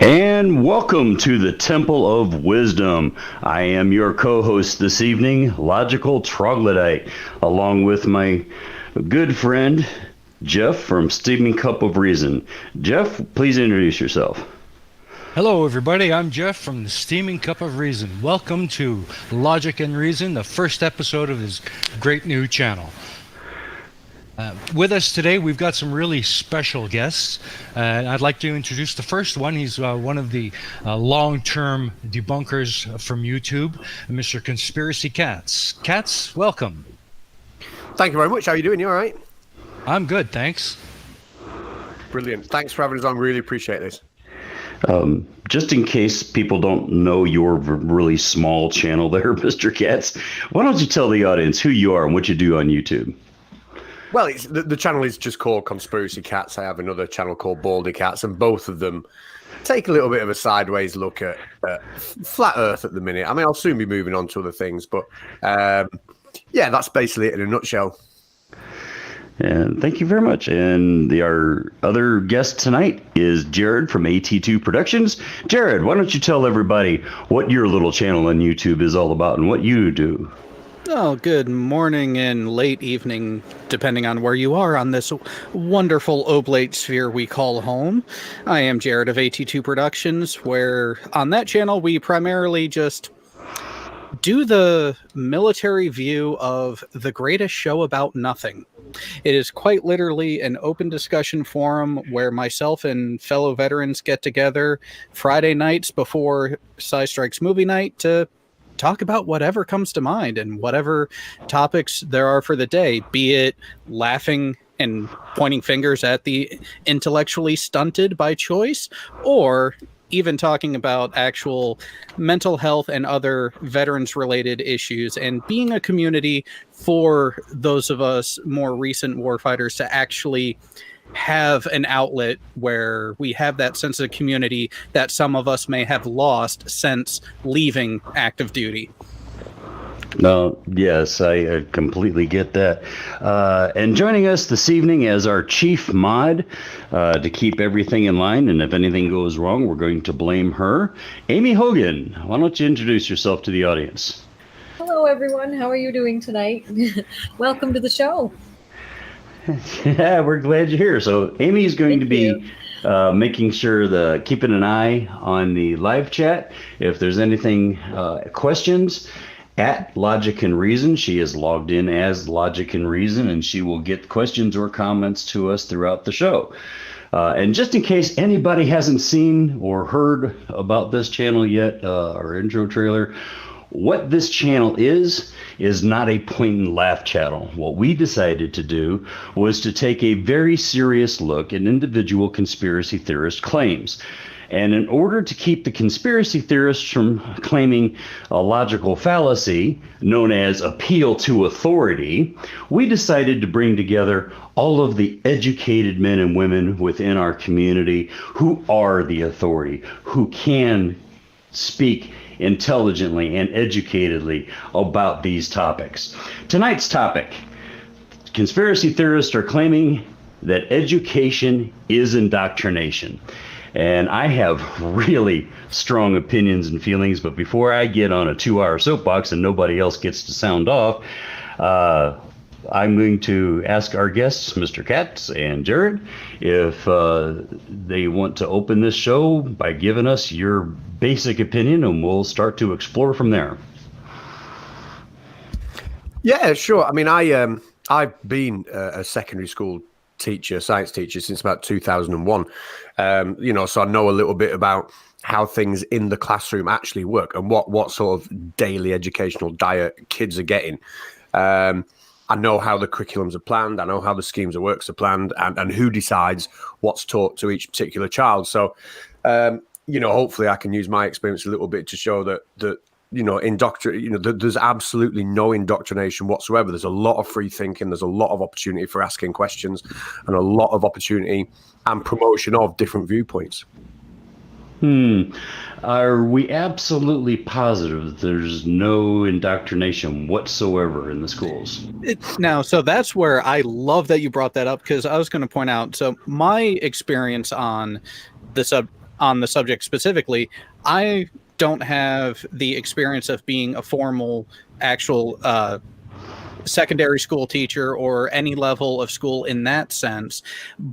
And welcome to the Temple of Wisdom. I am your co-host this evening, Logical Troglodyte, along with my good friend, Jeff from Steaming Cup of Reason. Jeff, please introduce yourself. Hello, everybody. I'm Jeff from the Steaming Cup of Reason. Welcome to Logic and Reason, the first episode of this great new channel. With us today, we've got some really special guests. I'd like to introduce the first one. He's one of the long-term debunkers from YouTube, Mr. Conspiracy Catz. Catz, welcome. Thank you very much. How are you doing? You all right? I'm good, thanks. Brilliant. Thanks for having us on. Really appreciate this. Just in case people don't know your really small channel there, Mr. Catz, why don't you tell the audience who you are and what you do on YouTube? Well, the channel is just called Conspiracy Catz. I have another channel called Baldy Catz, and both of them take a little bit of a sideways look at flat Earth at the minute. I mean, I'll soon be moving on to other things, but yeah, that's basically it in a nutshell. And thank you very much. And our other guest tonight is Jared from AT2 Productions. Jared, why don't you tell everybody what your little channel on YouTube is all about and what you do? Oh, good morning and late evening, depending on where you are on this wonderful oblate sphere we call home. I am Jared of AT2 Productions, where on that channel we primarily just do the military view of the greatest show about nothing. It is quite literally an open discussion forum where myself and fellow veterans get together Friday nights before Cy Strikes movie night to talk about whatever comes to mind and whatever topics there are for the day, be it laughing and pointing fingers at the intellectually stunted by choice, or even talking about actual mental health and other veterans-related issues, and being a community for those of us more recent warfighters to actually have an outlet where we have that sense of community that some of us may have lost since leaving active duty. No, yes, I completely get that. And joining us this evening as our chief mod to keep everything in line, and if anything goes wrong, we're going to blame her, Amy Hogan. Why don't you introduce yourself to the audience? Hello, everyone. How are you doing tonight? Welcome to the show. Yeah, we're glad you're here. So Amy is going to be making sure keeping an eye on the live chat. If there's anything, questions at Logic and Reason, she is logged in as Logic and Reason, and she will get questions or comments to us throughout the show. And just in case anybody hasn't seen or heard about this channel yet, our intro trailer, what this channel is not a point and laugh channel. What we decided to do was to take a very serious look at individual conspiracy theorist claims. And in order to keep the conspiracy theorists from claiming a logical fallacy known as appeal to authority, we decided to bring together all of the educated men and women within our community who are the authority, who can speak intelligently and educatedly about these topics. Tonight's topic: conspiracy theorists are claiming that education is indoctrination. And I have really strong opinions and feelings, but before I get on a 2-hour soapbox and nobody else gets to sound off, I'm going to ask our guests, Mr. Catz and Jared, if they want to open this show by giving us your basic opinion, and we'll start to explore from there. Yeah, sure. I mean, I've been a secondary school teacher, science teacher, since about 2001. So I know a little bit about how things in the classroom actually work and what sort of daily educational diet kids are getting. I know how the curriculums are planned. I know how the schemes of works are planned, and who decides what's taught to each particular child. So, hopefully I can use my experience a little bit to show that there's absolutely no indoctrination whatsoever. There's a lot of free thinking. There's a lot of opportunity for asking questions, and a lot of opportunity and promotion of different viewpoints. Are we absolutely positive that there's no indoctrination whatsoever in the schools? So that's where I love that you brought that up, because I was going to point out, so my experience on the on the subject specifically, I don't have the experience of being a formal, actual secondary school teacher or any level of school in that sense,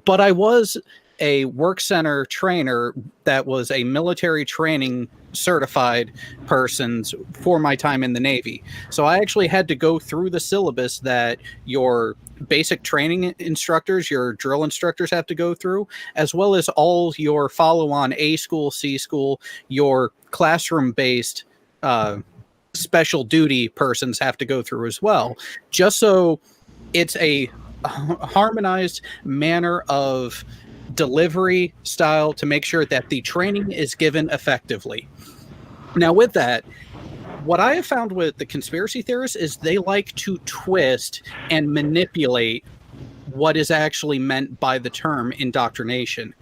but I was a work center trainer that was a military training certified person for my time in the Navy. So I actually had to go through the syllabus that your basic training instructors, your drill instructors have to go through, as well as all your follow-on A school, C school, your classroom-based special duty persons have to go through as well, just so it's a harmonized manner of delivery style to make sure that the training is given effectively. Now, with that, what I have found with the conspiracy theorists is they like to twist and manipulate what is actually meant by the term indoctrination.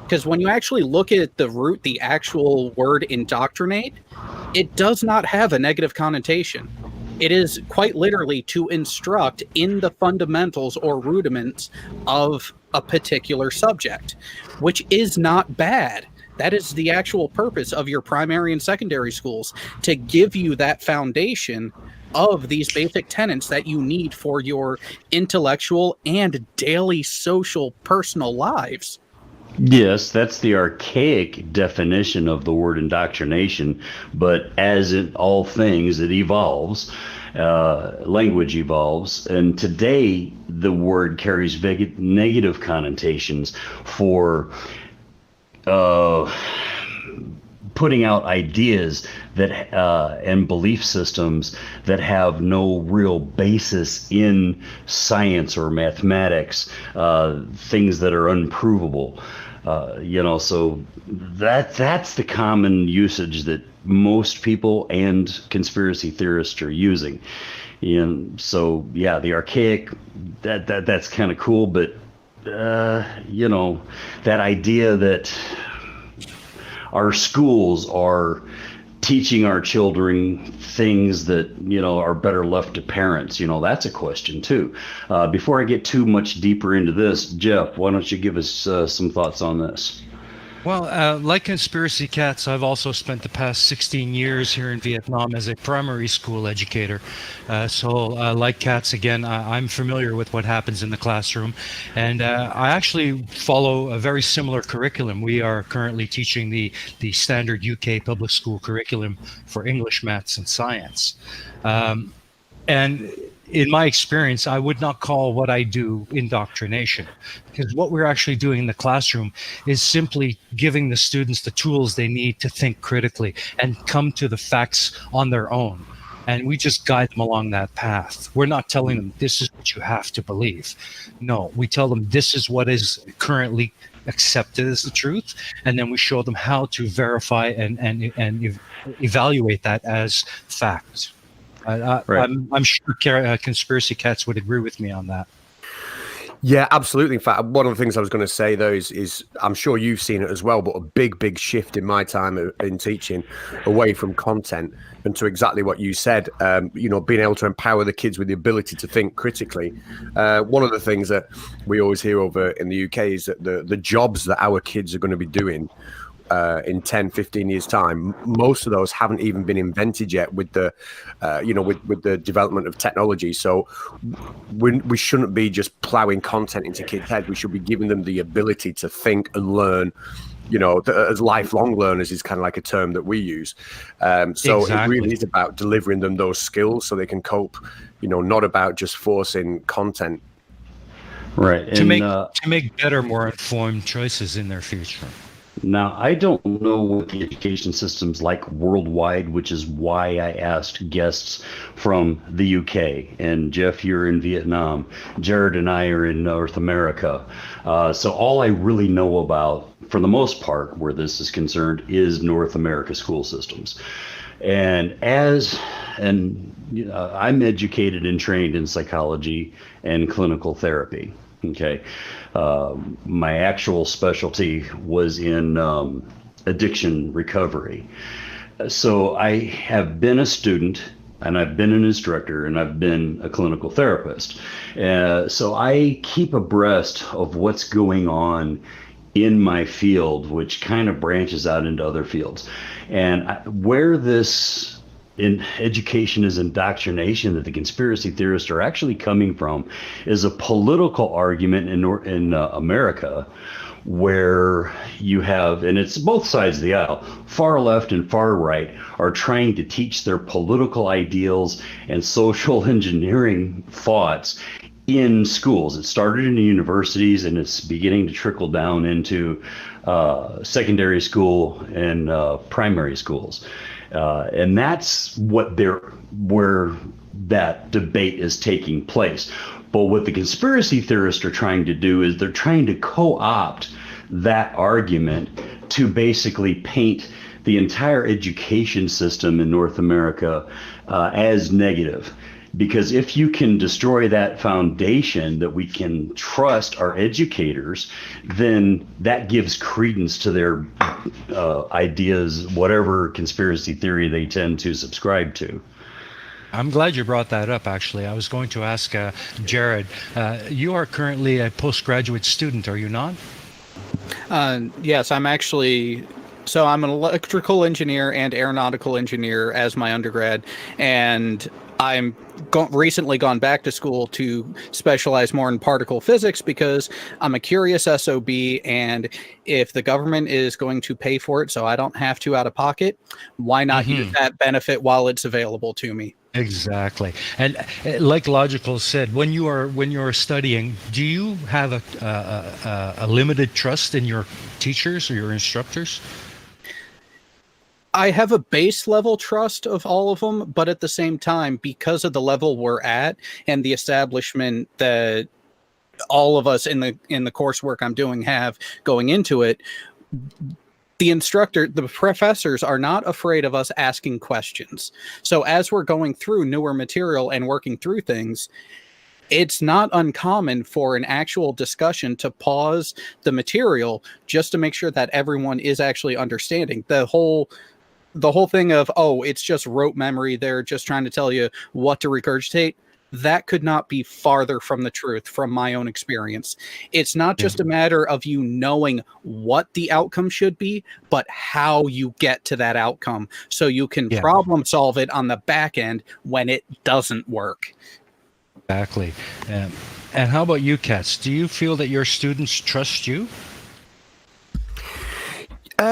Because when you actually look at the root, the actual word indoctrinate, it does not have a negative connotation. It is quite literally to instruct in the fundamentals or rudiments of a particular subject, which is not bad. That is the actual purpose of your primary and secondary schools, to give you that foundation of these basic tenets that you need for your intellectual and daily social personal lives. Yes, that's the archaic definition of the word indoctrination, but as in all things, it evolves. Language evolves, and today the word carries negative connotations for putting out ideas that and belief systems that have no real basis in science or mathematics, things that are unprovable. So that's the common usage that most people and conspiracy theorists are using. And so, yeah, the archaic, that's kind of cool, but that idea that our schools are teaching our children things that, are better left to parents, that's a question too. Before I get too much deeper into this, Jeff, why don't you give us some thoughts on this? Well, like Conspiracy Cats, I've also spent the past 16 years here in Vietnam as a primary school educator. Like Cats, again, I'm familiar with what happens in the classroom. And I actually follow a very similar curriculum. We are currently teaching the standard UK public school curriculum for English, maths, and science. And in my experience, I would not call what I do indoctrination, because what we're actually doing in the classroom is simply giving the students the tools they need to think critically and come to the facts on their own. And we just guide them along that path. We're not telling them this is what you have to believe. No, we tell them this is what is currently accepted as the truth, and then we show them how to verify and evaluate that as fact. Right. I'm sure Conspiracy Cats would agree with me on that. Yeah, absolutely. In fact, one of the things I was going to say, though, is I'm sure you've seen it as well, but a big shift in my time in teaching away from content and to exactly what you said, being able to empower the kids with the ability to think critically. One of the things that we always hear over in the UK is that the jobs that our kids are going to be doing in 10, 15 years time, most of those haven't even been invented yet with the with the development of technology. So we shouldn't be just plowing content into kids' heads. We should be giving them the ability to think and learn, as lifelong learners is kind of like a term that we use. So It really is about delivering them those skills so they can cope, not about just forcing content. Right. To make better, more informed choices in their future. Now, I don't know what the education system's like worldwide, which is why I asked guests from the UK. And Jeff, you're in Vietnam. Jared and I are in North America. So all I really know about, for the most part, where this is concerned, is North America school systems. And I'm educated and trained in psychology and clinical therapy. Okay. My actual specialty was in addiction recovery. So I have been a student, and I've been an instructor, and I've been a clinical therapist. So I keep abreast of what's going on in my field, which kind of branches out into other fields. And where this in education is indoctrination that the conspiracy theorists are actually coming from is a political argument in America, where you have, and it's both sides of the aisle, far left and far right, are trying to teach their political ideals and social engineering thoughts in schools. It started in the universities, and it's beginning to trickle down into secondary school and primary schools. And that's where that debate is taking place. But what the conspiracy theorists are trying to do is they're trying to co-opt that argument to basically paint the entire education system in North America as negative. Because if you can destroy that foundation that we can trust our educators, then that gives credence to their ideas, whatever conspiracy theory they tend to subscribe to. I'm glad you brought that up, actually. I was going to ask Jared, you are currently a postgraduate student, are you not? Yes, I'm actually. So I'm an electrical engineer and aeronautical engineer as my undergrad, and I'm recently gone back to school to specialize more in particle physics because I'm a curious SOB, and if the government is going to pay for it so I don't have to out of pocket, why not use that benefit while it's available to me? Exactly. And like Logical said, when you're studying, do you have a limited trust in your teachers or your instructors? I have a base level trust of all of them, but at the same time, because of the level we're at and the establishment that all of us in the coursework I'm doing have going into it, the professors are not afraid of us asking questions. So as we're going through newer material and working through things, it's not uncommon for an actual discussion to pause the material just to make sure that everyone is actually understanding. The whole thing of, oh, it's just rote memory, they're just trying to tell you what to regurgitate, that could not be farther from the truth from my own experience. It's not just a matter of you knowing what the outcome should be, but how you get to that outcome so you can problem solve it on the back end when it doesn't work. Exactly. And how about you, Catz? Do you feel that your students trust you?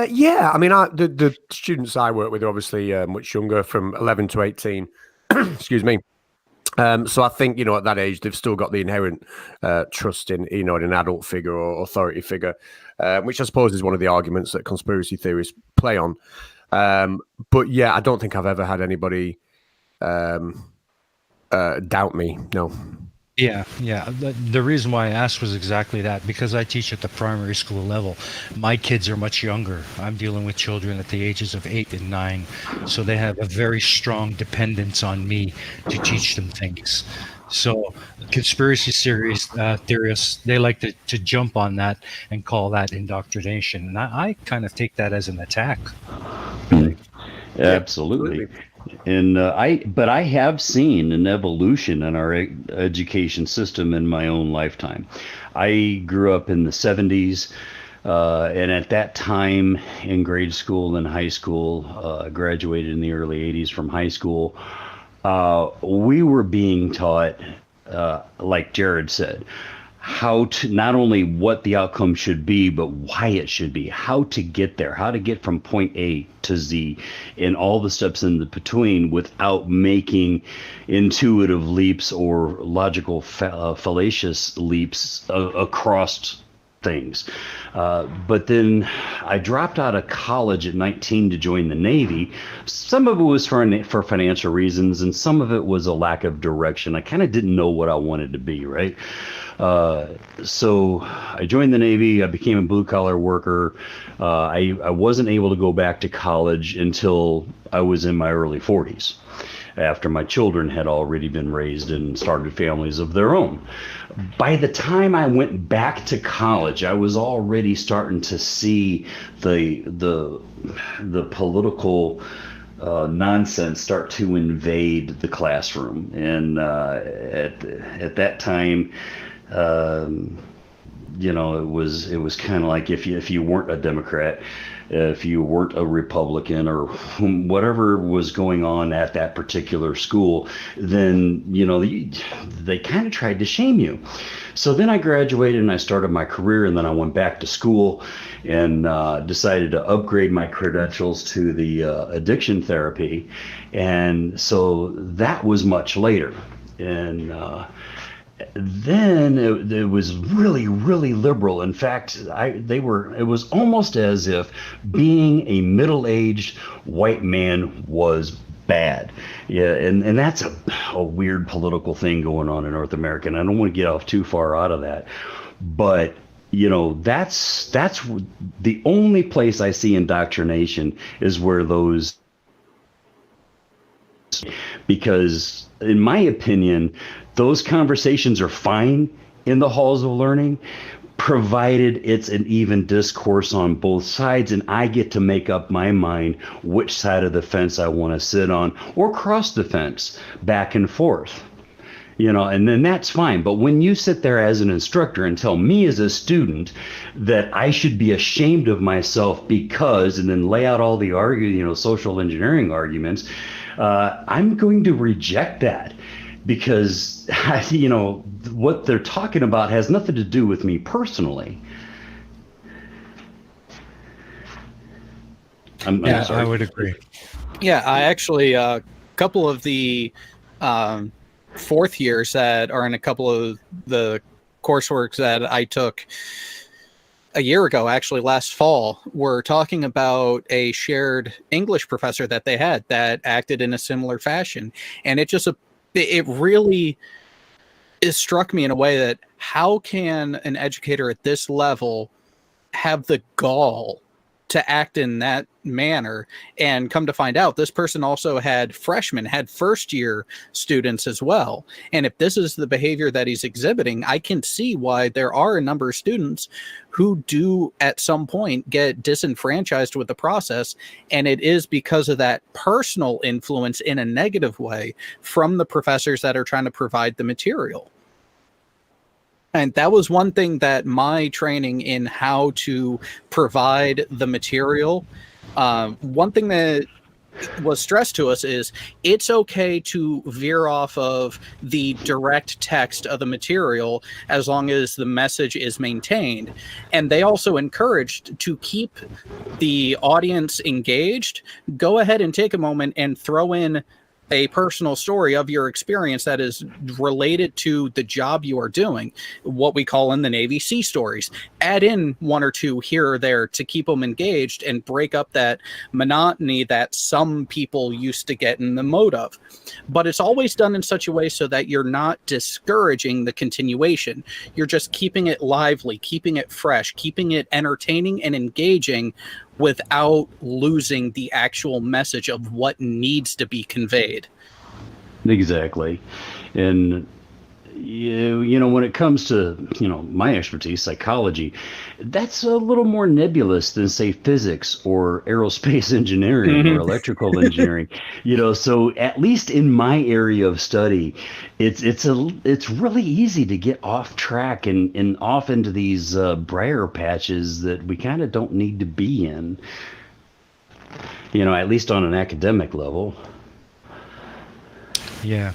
Yeah, I mean, the students I work with are obviously much younger, from 11 to 18. Excuse me. So I think, at that age, they've still got the inherent trust in, in an adult figure or authority figure, which I suppose is one of the arguments that conspiracy theories play on. But yeah, I don't think I've ever had anybody doubt me. No. Yeah. The reason why I asked was exactly that, because I teach at the primary school level. My kids are much younger. I'm dealing with children at the ages of 8 and 9, so they have a very strong dependence on me to teach them things. So conspiracy theorists, they like to jump on that and call that indoctrination. And I kind of take that as an attack. Absolutely. And I have seen an evolution in our education system in my own lifetime. I grew up in the 70s, and at that time in grade school and high school, graduated in the early 80s from high school, we were being taught, like Jared said, how to, not only what the outcome should be, but why it should be, how to get there, how to get from point A to Z, and all the steps in the between without making intuitive leaps or logical fallacious leaps across things. But then I dropped out of college at 19 to join the Navy. Some of it was for financial reasons, and some of it was a lack of direction. I kind of didn't know what I wanted to be, right? So I joined the Navy. I became a blue-collar worker. I wasn't able to go back to college until I was in my early 40s, after my children had already been raised and started families of their own. By the time I went back to college, I was already starting to see the political nonsense start to invade the classroom. And at that time, it was kind of like if you weren't a Democrat, if you weren't a Republican or whatever was going on at that particular school, then they kind of tried to shame you. So then I graduated and I started my career, and then I went back to school and decided to upgrade my credentials to the addiction therapy, and so that was much later. And then it was really, really liberal. In fact, it was almost as if being a middle-aged white man was bad. Yeah, and that's a weird political thing going on in North America, and I don't want to get off too far out of that. But that's the only place I see indoctrination is where those, because in my opinion, those conversations are fine in the halls of learning, provided it's an even discourse on both sides, and I get to make up my mind which side of the fence I want to sit on, or cross the fence back and forth. And then that's fine. But when you sit there as an instructor and tell me as a student that I should be ashamed of myself because, and then lay out all the social engineering arguments, I'm going to reject that, because what they're talking about has nothing to do with me personally. I'm sorry. I would agree. Yeah, I actually a couple of the fourth years that are in a couple of the coursework that I took a year ago, actually last fall, were talking about a shared English professor that they had that acted in a similar fashion, and it really struck me in a way that how can an educator at this level have the gall to act in that manner? And come to find out, this person also had first year students as well. And if this is the behavior that he's exhibiting, I can see why there are a number of students who do at some point get disenfranchised with the process. And it is because of that personal influence in a negative way from the professors that are trying to provide the material. And that was one thing that my training in how to provide the material, one thing that was stressed to us is it's okay to veer off of the direct text of the material as long as the message is maintained. And they also encouraged to keep the audience engaged. Go ahead and take a moment and throw in a personal story of your experience that is related to the job you are doing, what we call in the Navy sea stories. Add in one or two here or there to keep them engaged and break up that monotony that some people used to get in the mode of. But it's always done in such a way so that you're not discouraging the continuation. You're just keeping it lively, keeping it fresh, keeping it entertaining and engaging without losing the actual message of what needs to be conveyed. Exactly. And when it comes to my expertise, psychology, that's a little more nebulous than, say, physics or aerospace engineering or electrical engineering. So at least in my area of study, it's really easy to get off track and off into these briar patches that we kind of don't need to be in, at least on an academic level. Yeah,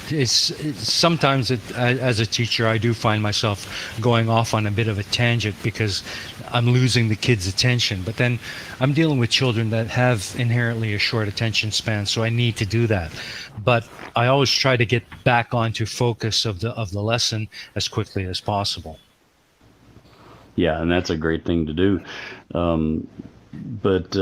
it's sometimes as a teacher, I do find myself going off on a bit of a tangent because I'm losing the kids' attention. But then I'm dealing with children that have inherently a short attention span, so I need to do that. But I always try to get back onto focus of the lesson as quickly as possible. Yeah, and that's a great thing to do. But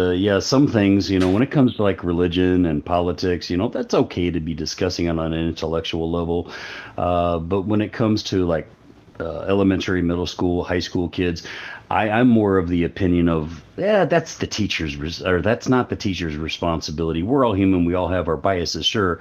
some things, when it comes to like religion and politics, that's okay to be discussing on an intellectual level. But when it comes to like elementary, middle school, high school kids, I'm more of the opinion of, that's the teacher's, or that's not the teacher's responsibility. We're all human. We all have our biases, sure.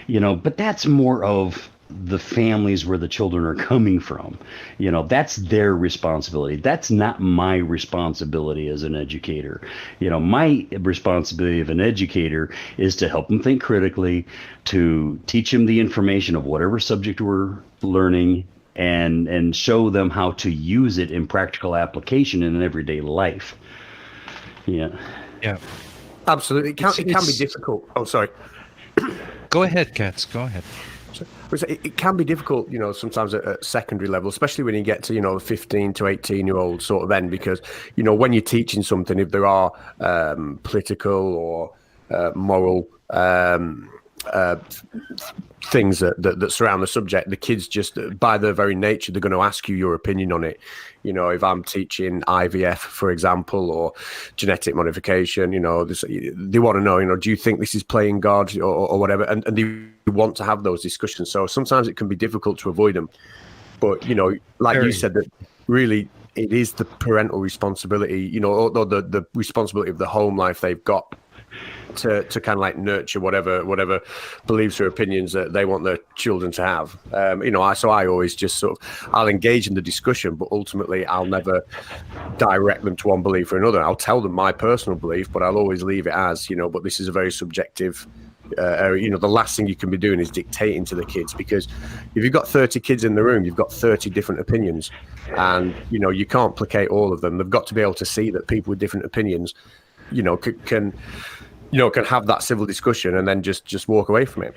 But that's more of the families where the children are coming from. That's their responsibility. That's not my responsibility as an educator. My responsibility of an educator is to help them think critically, to teach them the information of whatever subject we're learning, and show them how to use it in practical application in an everyday life. Yeah. Yeah. Absolutely. It can be difficult. Oh, sorry. Go ahead, Catz. Go ahead. It can be difficult, sometimes at secondary level, especially when you get to, 15 to 18-year-old sort of end, because, when you're teaching something, if there are political or moral things that surround the subject, the kids just, by their very nature, they're going to ask you your opinion on it. If I'm teaching IVF, for example, or genetic modification, they want to know, do you think this is playing God or whatever? And they want to have those discussions. So sometimes it can be difficult to avoid them. But, like you said, that really it is the parental responsibility, or the responsibility of the home life they've got to kind of like nurture whatever beliefs or opinions that they want their children to have. So I always just I'll engage in the discussion, but ultimately I'll never direct them to one belief or another. I'll tell them my personal belief, but I'll always leave it as, but this is a very subjective area. The last thing you can be doing is dictating to the kids, because if you've got 30 kids in the room, you've got 30 different opinions, and you can't placate all of them. They've got to be able to see that people with different opinions can have that civil discussion and then just walk away from it.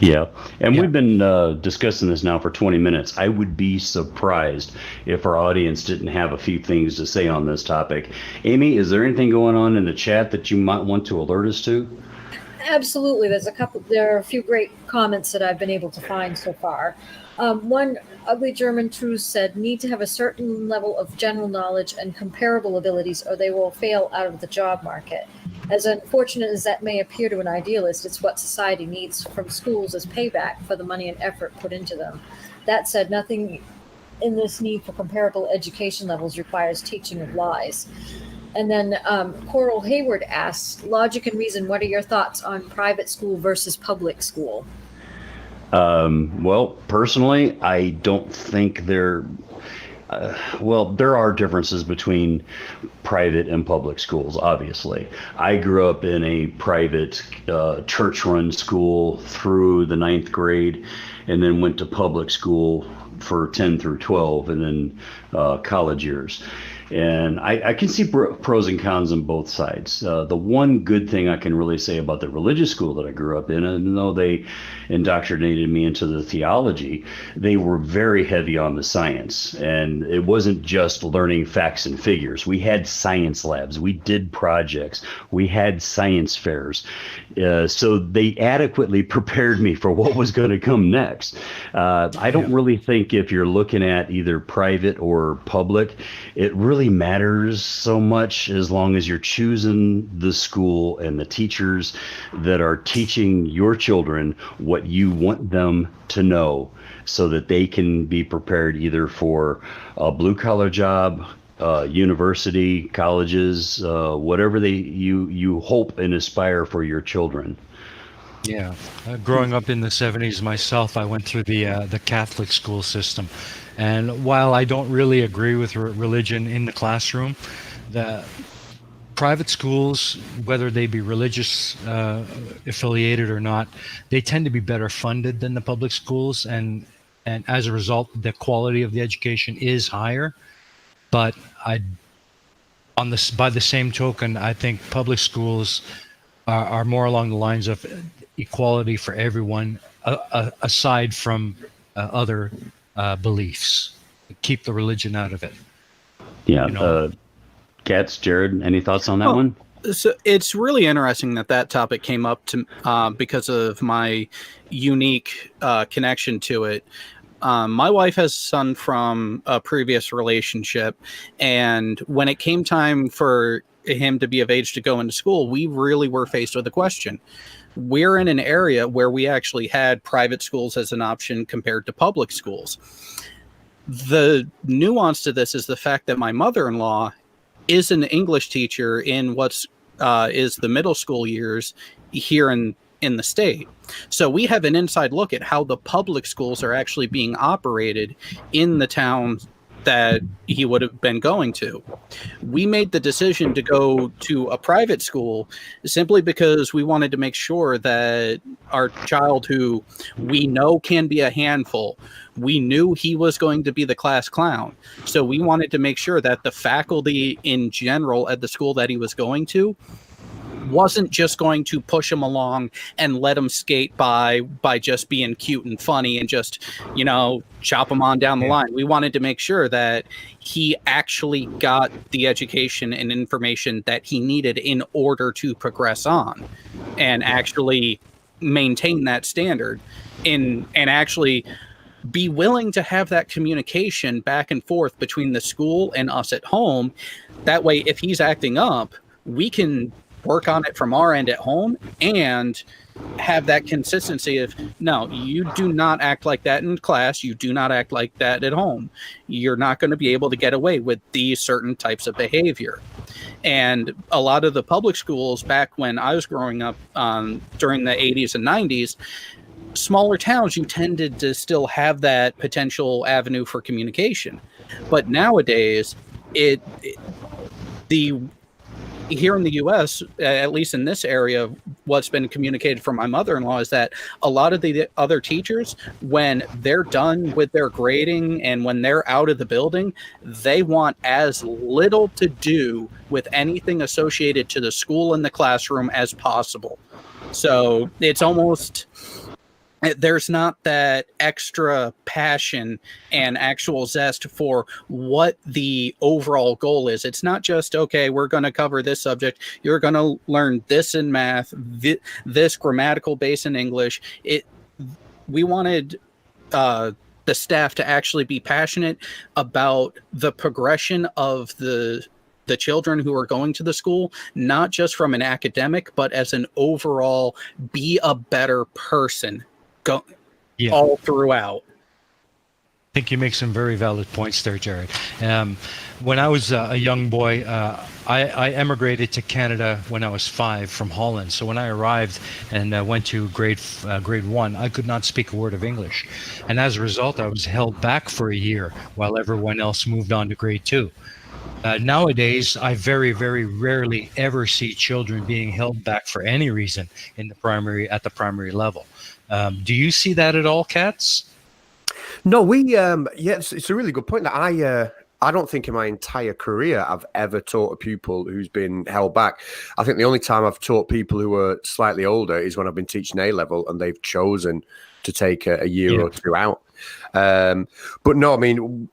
Yeah. And we've been discussing this now for 20 minutes. I would be surprised if our audience didn't have a few things to say on this topic. Amy, is there anything going on in the chat that you might want to alert us to? Absolutely. There are a few great comments that I've been able to find so far. One ugly German truth said, need to have a certain level of general knowledge and comparable abilities, or they will fail out of the job market. As unfortunate as that may appear to an idealist, it's what society needs from schools as payback for the money and effort put into them. That said, nothing in this need for comparable education levels requires teaching of lies. And then Coral Hayward asks, logic and reason, what are your thoughts on private school versus public school? Well, personally, I don't think there are differences between private and public schools, obviously. I grew up in a private church-run school through the 9th grade, and then went to public school for 10 through 12, and then college years. And I can see pros and cons on both sides. The one good thing I can really say about the religious school that I grew up in, even though they indoctrinated me into the theology, they were very heavy on the science. And it wasn't just learning facts and figures. We had science labs. We did projects. We had science fairs. So they adequately prepared me for what was going to come next. I don't really think if you're looking at either private or public, it really matters so much as long as you're choosing the school and the teachers that are teaching your children what you want them to know, so that they can be prepared either for a blue collar job, university, colleges, whatever you hope and aspire for your children. Yeah, growing up in the 70s myself, I went through the Catholic school system. And while I don't really agree with religion in the classroom, the private schools, whether they be religious affiliated or not, they tend to be better funded than the public schools. And as a result, the quality of the education is higher. But by the same token, I think public schools are more along the lines of equality for everyone, aside from other beliefs. Keep the religion out of it. Yeah. Catz, Jared, any thoughts on that one? So it's really interesting that topic came up to because of my unique connection to it. My wife has a son from a previous relationship, and when it came time for him to be of age to go into school, we really were faced with a question. We're in an area where we actually had private schools as an option compared to public schools. The nuance to this is the fact that my mother-in-law is an English teacher in what's is the middle school years here in the state. So we have an inside look at how the public schools are actually being operated in the town that he would have been going to. We made the decision to go to a private school simply because we wanted to make sure that our child, who we know can be a handful, we knew he was going to be the class clown. So we wanted to make sure that the faculty in general at the school that he was going to wasn't just going to push him along and let him skate by just being cute and funny and just, chop him on down the line. We wanted to make sure that he actually got the education and information that he needed in order to progress on and actually maintain that standard and actually be willing to have that communication back and forth between the school and us at home. That way, if he's acting up, we can work on it from our end at home and have that consistency of, no, you do not act like that in class. You do not act like that at home. You're not going to be able to get away with these certain types of behavior. And a lot of the public schools back when I was growing up during the 80s and 90s, smaller towns, you tended to still have that potential avenue for communication. But nowadays, here in the U.S., at least in this area, what's been communicated from my mother-in-law is that a lot of the other teachers, when they're done with their grading and when they're out of the building, they want as little to do with anything associated to the school and the classroom as possible. So it's almost... there's not that extra passion and actual zest for what the overall goal is. It's not just, okay, we're going to cover this subject. You're going to learn this in math, this grammatical base in English. We wanted the staff to actually be passionate about the progression of the children who are going to the school, not just from an academic, but as an overall be a better person. All throughout. I think you make some very valid points there, Jared. When I was a young boy, I emigrated to Canada when I was 5 from Holland. So when I arrived and went to grade 1, I could not speak a word of English. And as a result, I was held back for a year while everyone else moved on to grade 2. Nowadays, I very, very rarely ever see children being held back for any reason at the primary level. Do you see that at all, Catz? No, it's a really good point. That I don't think in my entire career I've ever taught a pupil who's been held back. I think the only time I've taught people who are slightly older is when I've been teaching A level and they've chosen to take a year or two out. But no, I mean,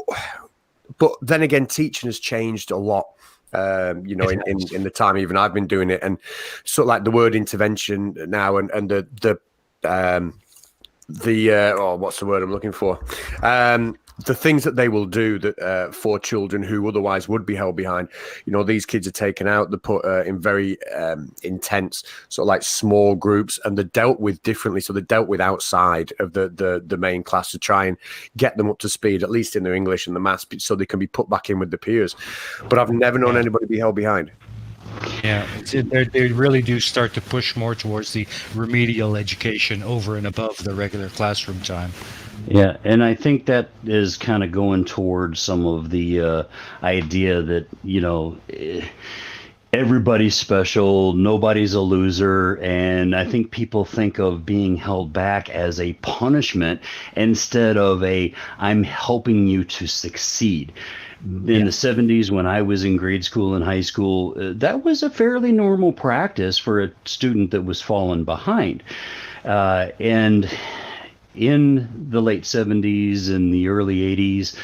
but then again, teaching has changed a lot. In the time even I've been doing it, and sort of like the word intervention now, and what's the word I'm looking for? The things that they will do that for children who otherwise would be held behind. These kids are taken out, they're put in very intense sort of like small groups, and they're dealt with differently. So they're dealt with outside of the main class to try and get them up to speed, at least in their English and the maths, so they can be put back in with the peers. But I've never known anybody be held behind. Yeah, they really do start to push more towards the remedial education over and above the regular classroom time. Yeah, and I think that is kind of going towards some of the idea that, everybody's special, nobody's a loser, and I think people think of being held back as a punishment instead of I'm helping you to succeed. In the 70s, when I was in grade school and high school, that was a fairly normal practice for a student that was falling behind. And in the late 70s and the early 80s,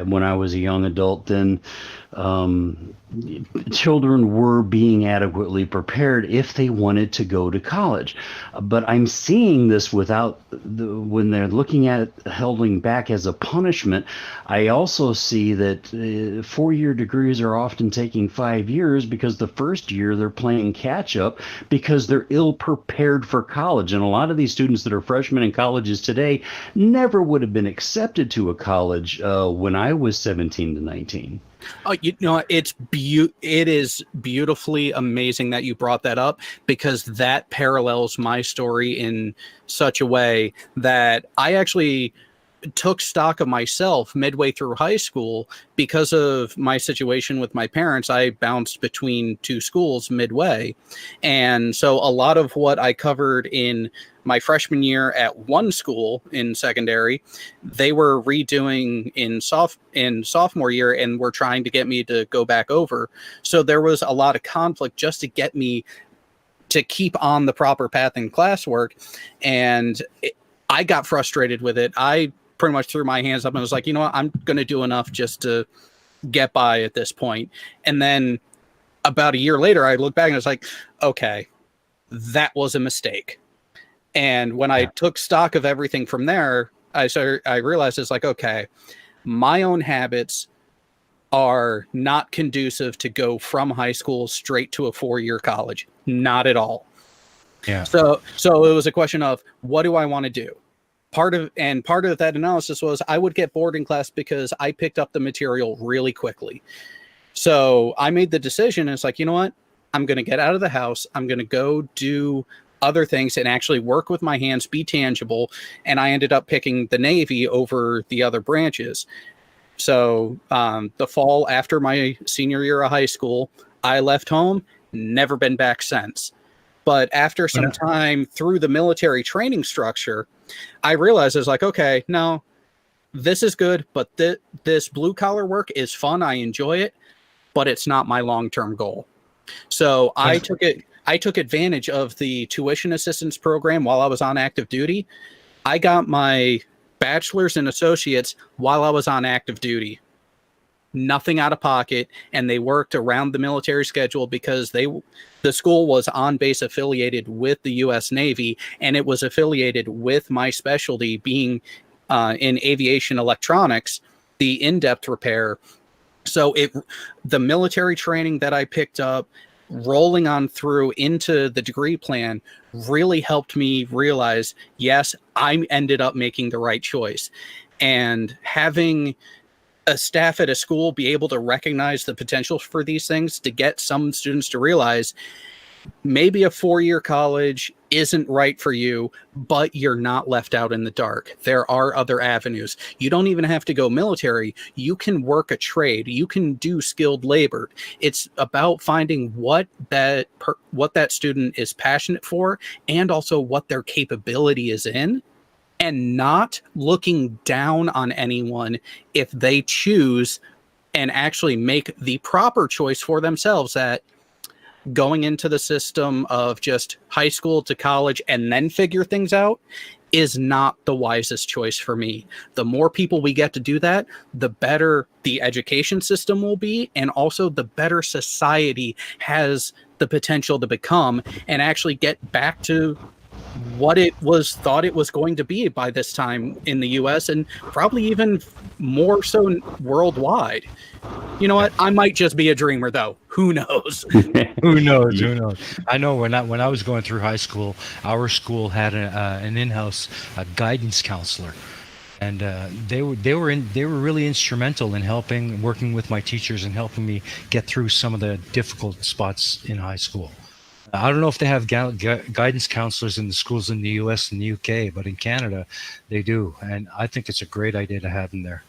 when I was a young adult, then children were being adequately prepared if they wanted to go to college. But I'm seeing this when they're looking at holding back as a punishment. I also see that 4-year degrees are often taking 5 years because the first year they're playing catch up because they're ill prepared for college. And a lot of these students that are freshmen in colleges today never would have been accepted to a college when I was 17 to 19. Oh, it is beautifully amazing that you brought that up, because that parallels my story in such a way that I actually took stock of myself midway through high school. Because of my situation with my parents, I bounced between two schools midway. And so a lot of what I covered in my freshman year at one school in secondary, they were redoing in sophomore year and were trying to get me to go back over. So there was a lot of conflict just to get me to keep on the proper path in classwork. And I got frustrated with it. I pretty much threw my hands up and was like, you know what, I'm going to do enough just to get by at this point. And then about a year later, I looked back and I was like, okay, that was a mistake. And when I took stock of everything from there, I realized it's like, okay, my own habits are not conducive to go from high school straight to a 4-year college. Not at all. Yeah. So it was a question of, what do I want to do? Part of that analysis was I would get bored in class because I picked up the material really quickly. So I made the decision. And it's like, you know what? I'm going to get out of the house. I'm going to go do other things and actually work with my hands, be tangible. And I ended up picking the Navy over the other branches. So the fall after my senior year of high school, I left home, never been back since. But after some time through the military training structure, I realized I was like, okay, no, this is good, but this blue collar work is fun. I enjoy it, but it's not my long-term goal. So I took advantage of the tuition assistance program while I was on active duty. I got my bachelor's and associates while I was on active duty. Nothing out of pocket, and they worked around the military schedule because the school was on base affiliated with the U.S. Navy, and it was affiliated with my specialty being in aviation electronics, the in-depth repair. So the military training that I picked up, rolling on through into the degree plan, really helped me realize, yes, I ended up making the right choice. And having a staff at a school be able to recognize the potential for these things, to get some students to realize maybe a 4-year college isn't right for you, but you're not left out in the dark. There are other avenues. You don't even have to go military. You can work a trade. You can do skilled labor. It's about finding what that student is passionate for and also what their capability is in, and not looking down on anyone if they choose and actually make the proper choice for themselves, that going into the system of just high school to college and then figure things out is not the wisest choice for me. The more people we get to do that, the better the education system will be, and also the better society has the potential to become and actually get back to what it was thought it was going to be by this time in the US, and probably even more so worldwide. You know what? I might just be a dreamer, though. Who knows? Who knows? Who knows? I know when I was going through high school, our school had an in-house guidance counselor, and they were really instrumental in working with my teachers and helping me get through some of the difficult spots in high school. I don't know if they have guidance counselors in the schools in the US and the UK, but in Canada, they do. And I think it's a great idea to have them there.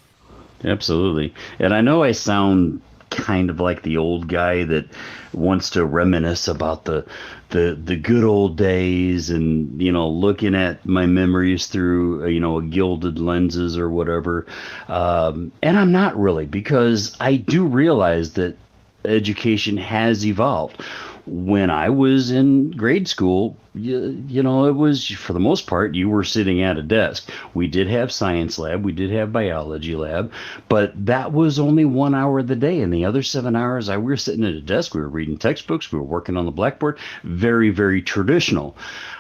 Absolutely. And I know I sound kind of like the old guy that wants to reminisce about the good old days and, looking at my memories through, gilded lenses or whatever. And I'm not really, because I do realize that education has evolved. When I was in grade school, it was, for the most part, you were sitting at a desk. We did have science lab, we did have biology lab, but that was only 1 hour of the day. And the other 7 hours, we were sitting at a desk, we were reading textbooks, we were working on the blackboard. Very, very traditional.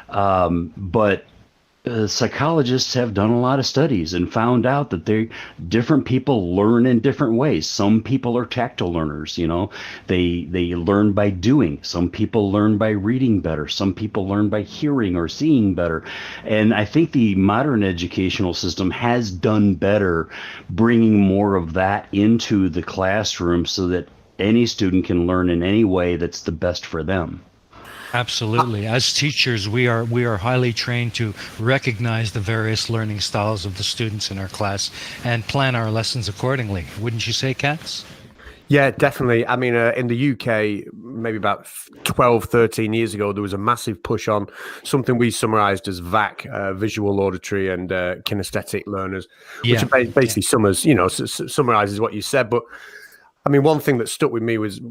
But psychologists have done a lot of studies and found out that different people learn in different ways. Some people are tactile learners, they learn by doing. Some people learn by reading better. Some people learn by hearing or seeing better. And I think the modern educational system has done better bringing more of that into the classroom so that any student can learn in any way that's the best for them. Absolutely. As teachers, we are highly trained to recognize the various learning styles of the students in our class and plan our lessons accordingly. Wouldn't you say, Catz? Yeah, definitely. I mean, in the UK, maybe about 12, 13 years ago, there was a massive push on something we summarized as VAC, visual, auditory, and kinesthetic learners, which Yeah. are basically summarizes what you said. But I mean, one thing that stuck with me was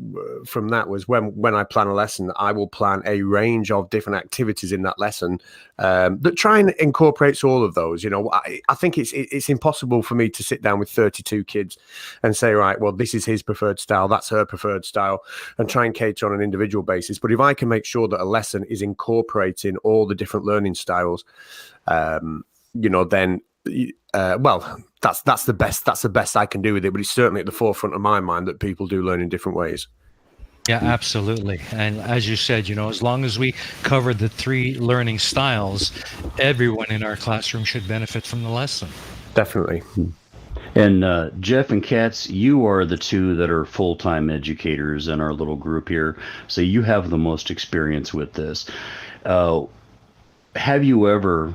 from that was when I plan a lesson, I will plan a range of different activities in that lesson that try and incorporates all of those. You know, I think it's impossible for me to sit down with 32 kids and say, right, well, this is his preferred style, that's her preferred style, and try and cater on an individual basis. But if I can make sure that a lesson is incorporating all the different learning styles, then well, that's the best I can do with it. But it's certainly at the forefront of my mind that people do learn in different ways. Yeah, absolutely. And as you said, as long as we cover the 3 learning styles, everyone in our classroom should benefit from the lesson. Definitely. And Jeff and Catz, you are the 2 that are full-time educators in our little group here, so you have the most experience with this. Have you ever,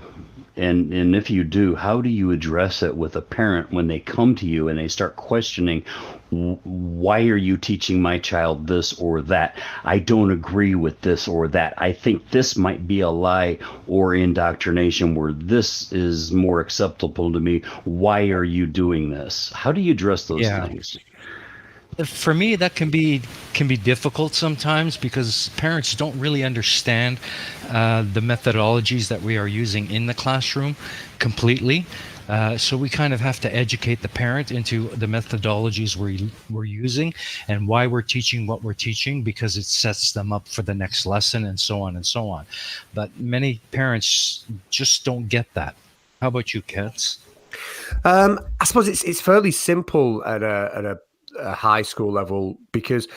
and if you do, how do you address it with a parent when they come to you and they start questioning, why are you teaching my child this or that? I don't agree with this or that. I think this might be a lie or indoctrination where this is more acceptable to me. Why are you doing this? How do you address those things? For me, that can be difficult sometimes because parents don't really understand the methodologies that we are using in the classroom completely. So we kind of have to educate the parent into the methodologies we're using and why we're teaching what we're teaching, because it sets them up for the next lesson and so on and so on. But many parents just don't get that. How about you, Catz? I suppose it's fairly simple at a high school level, because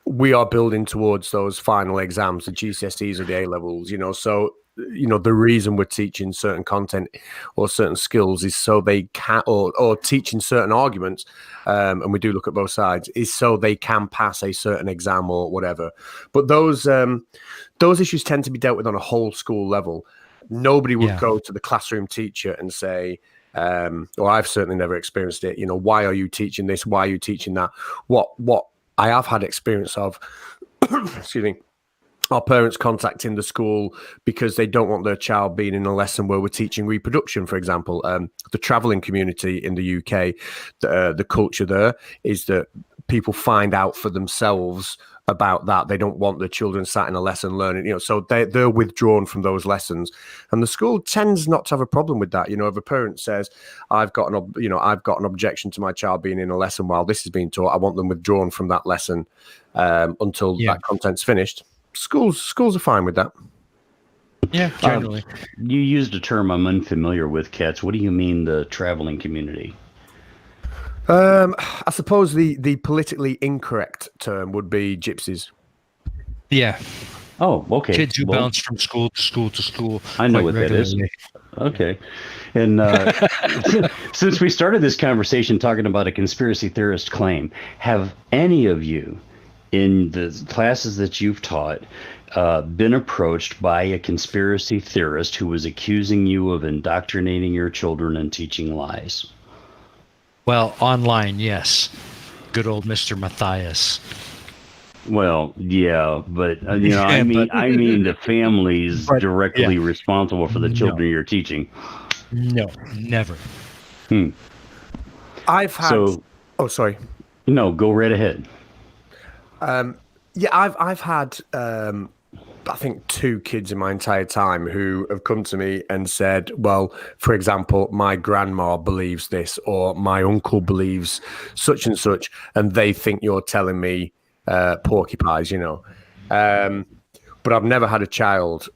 we are building towards those final exams, the GCSEs or the A levels, so the reason we're teaching certain content or certain skills is so they can, or teaching certain arguments, and we do look at both sides, is so they can pass a certain exam or whatever. But those issues tend to be dealt with on a whole school level. Nobody would go to the classroom teacher and say, or I've certainly never experienced it, why are you teaching this? Why are you teaching that? What I have had experience of, excuse me, our parents contacting the school because they don't want their child being in a lesson where we're teaching reproduction, for example. The traveling community in the UK, the culture there is that people find out for themselves about that. They don't want their children sat in a lesson learning, so they're withdrawn from those lessons. And the school tends not to have a problem with that. If a parent says, I've got an objection to my child being in a lesson while this is being taught, I want them withdrawn from that lesson until that content's finished. Schools are fine with that. Yeah, generally. You used a term I'm unfamiliar with, Catz. What do you mean, the traveling community? I suppose the politically incorrect term would be gypsies. Yeah. Oh, okay. Kids who bounce from school to school to school. I know what that is. Okay. And since we started this conversation talking about a conspiracy theorist claim, have any of you in the classes that you've taught been approached by a conspiracy theorist who was accusing you of indoctrinating your children and teaching lies? Well, online, yes. Good old Mr. Matthias. Well, yeah, but I mean the families directly responsible for the children you're teaching. No, never. I've had. Oh, sorry. No, go right ahead. I've had I think 2 kids in my entire time who have come to me and said, well, for example, my grandma believes this, or my uncle believes such and such, and they think you're telling me porcupines, but I've never had a child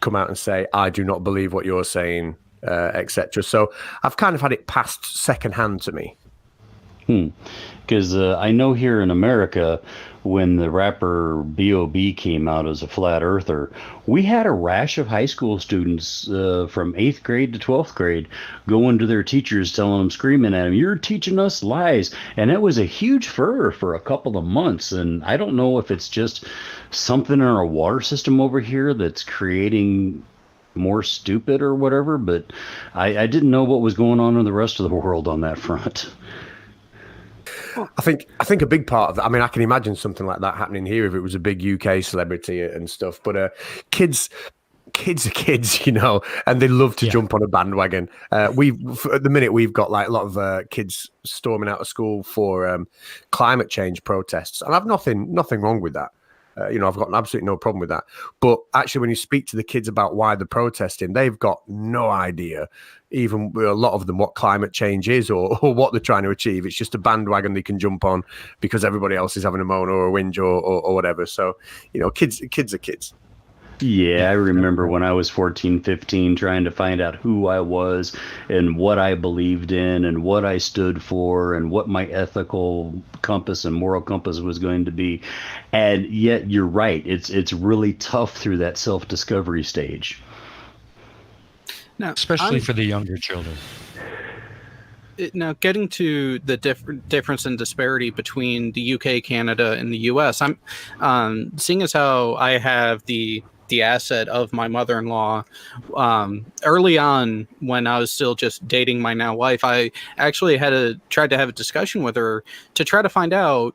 come out and say, I do not believe what you're saying, etc. So I've kind of had it passed secondhand to me. Because I know here in America, when the rapper B.O.B. came out as a flat earther, we had a rash of high school students from 8th grade to 12th grade going to their teachers, telling them, screaming at them, "You're teaching us lies." And it was a huge furor for a couple of months. And I don't know if it's just something in our water system over here that's creating more stupid or whatever, but I didn't know what was going on in the rest of the world on that front. I think a big part of that. I mean, I can imagine something like that happening here if it was a big UK celebrity and stuff. But kids are kids, and they love to jump on a bandwagon. At the minute we've got like a lot of kids storming out of school for climate change protests, and I've nothing wrong with that. I've got absolutely no problem with that. But actually, when you speak to the kids about why they're protesting, they've got no idea, even a lot of them, what climate change is or what they're trying to achieve. It's just a bandwagon they can jump on because everybody else is having a moan or a whinge or whatever. So, kids are kids. Yeah, I remember when I was 14, 15, trying to find out who I was and what I believed in and what I stood for and what my ethical compass and moral compass was going to be. And yet you're right. It's really tough through that self-discovery stage. Now, Especially for the younger children. Now, getting to the difference and disparity between the UK, Canada, and the US, I'm seeing as how I have the asset of my mother-in-law. Early on, when I was still just dating my now wife, I actually tried to have a discussion with her to try to find out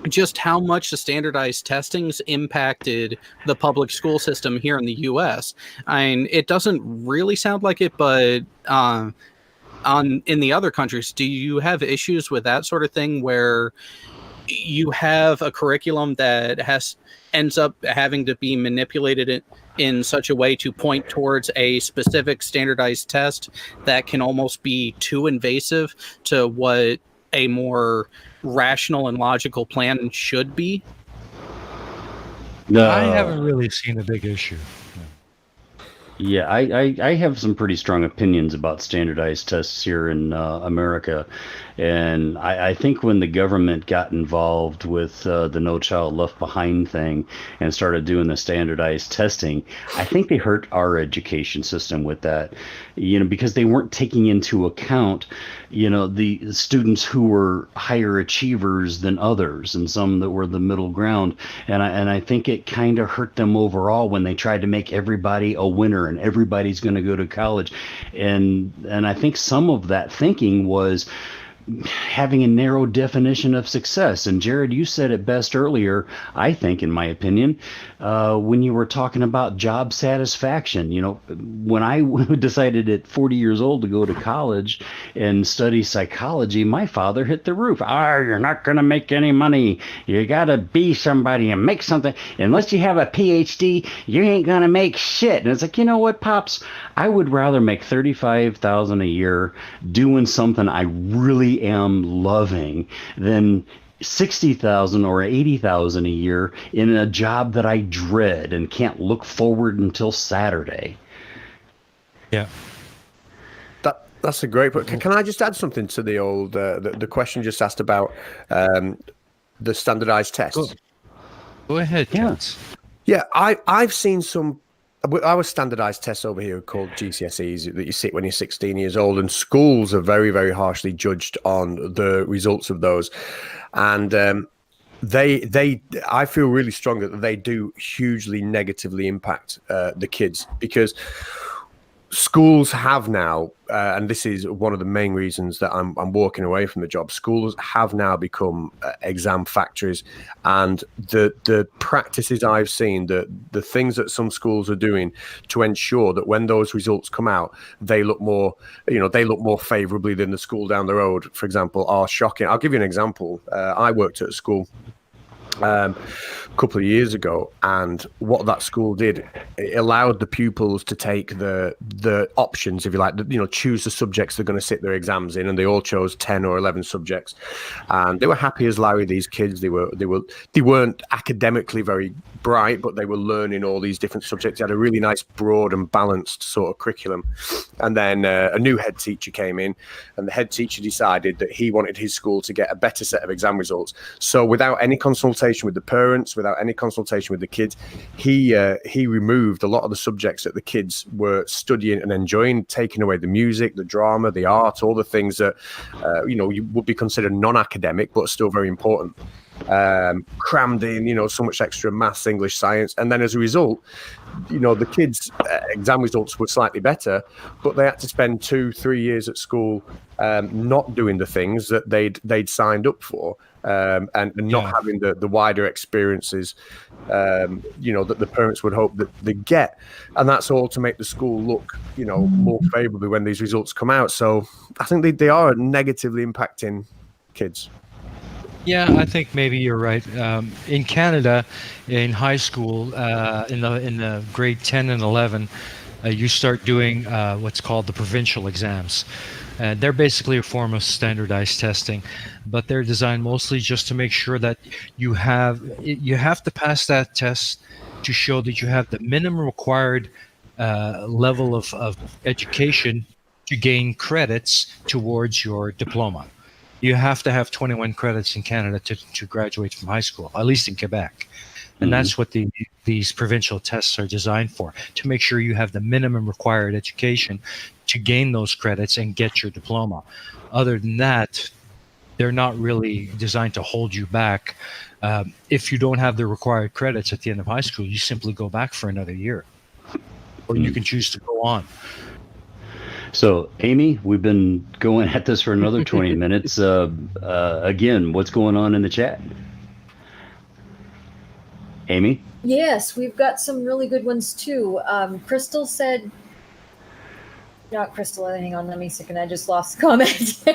just how much the standardized testings impacted the public school system here in the US. It doesn't really sound like it, but in the other countries, do you have issues with that sort of thing where you have a curriculum that ends up having to be manipulated in such a way to point towards a specific standardized test that can almost be too invasive to what a more rational and logical plan should be? No. I haven't really seen a big issue. Yeah, I have some pretty strong opinions about standardized tests here in America. And I think when the government got involved with the No Child Left Behind thing and started doing the standardized testing, I think they hurt our education system with that, because they weren't taking into account, the students who were higher achievers than others and some that were the middle ground. And I think it kind of hurt them overall when they tried to make everybody a winner and everybody's going to go to college. And I think some of that thinking was having a narrow definition of success. And Jared, you said it best earlier, I think, in my opinion, when you were talking about job satisfaction. When I decided at 40 years old to go to college and study psychology, my father hit the roof. You're not going to make any money. You got to be somebody and make something. Unless you have a PhD, you ain't going to make shit. And it's like, you know what, Pops? I would rather make $35,000 a year doing something I really am loving than 60,000 or 80,000 a year in a job that I dread and can't look forward until Saturday. Yeah. That's a great point. Can I just add something to the old the question just asked about the standardized tests? Go ahead, Catz. Yeah, I've seen some. Our standardized tests over here are called GCSEs that you sit when you're 16 years old, and schools are very, very harshly judged on the results of those. And I feel really strong that they do hugely negatively impact the kids, because schools have now, and this is one of the main reasons that I'm walking away from the job. Schools have now become exam factories, and the practices I've seen, the things that some schools are doing to ensure that when those results come out, they look more, favorably than the school down the road, for example, are shocking. I'll give you an example. I worked at a school a couple of years ago, and what that school did, it allowed the pupils to take the options, if you like, choose the subjects they're going to sit their exams in, and they all chose 10 or 11 subjects, and they were happy as Larry. These kids, they weren't academically very bright, but they were learning all these different subjects. They had a really nice, broad and balanced sort of curriculum. And then a new head teacher came in, and the head teacher decided that he wanted his school to get a better set of exam results. So without any consultation with the parents, without any consultation with the kids, he removed a lot of the subjects that the kids were studying and enjoying, taking away the music, the drama, the art, all the things that you would be considered non-academic but still very important. Crammed in, so much extra maths, English, science, and then as a result, the kids' exam results were slightly better, but they had to spend 2-3 years at school not doing the things that they'd signed up for, and not having the wider experiences, that the parents would hope that they get, and that's all to make the school look, more favourably when these results come out. So I think they are negatively impacting kids. Yeah, I think maybe you're right. In Canada, in high school, in the grade 10 and 11, you start doing what's called the provincial exams. They're basically a form of standardized testing, but they're designed mostly just to make sure that you have to pass that test to show that you have the minimum required level of education to gain credits towards your diploma. You have to have 21 credits in Canada to graduate from high school, at least in Quebec. And that's what these provincial tests are designed for, to make sure you have the minimum required education to gain those credits and get your diploma. Other than that, they're not really designed to hold you back. If you don't have the required credits at the end of high school, you simply go back for another year, or you can choose to go on. So, Amy, we've been going at this for another 20 minutes. Again, what's going on in the chat? Amy? Yes, we've got some really good ones too. Crystal said, not Crystal, hang on, let me see, I just lost the comment.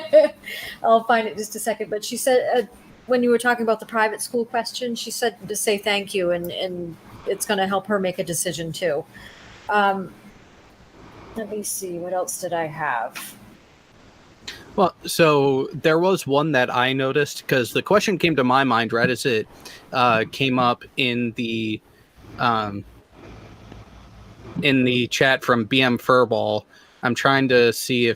I'll find it just a second. But she said, when you were talking about the private school question, she said to say thank you, and it's going to help her make a decision too. Let me see, what else did I have? Well, so there was one that I noticed, because the question came to my mind right as it came up in the chat from BM Furball. I'm trying to see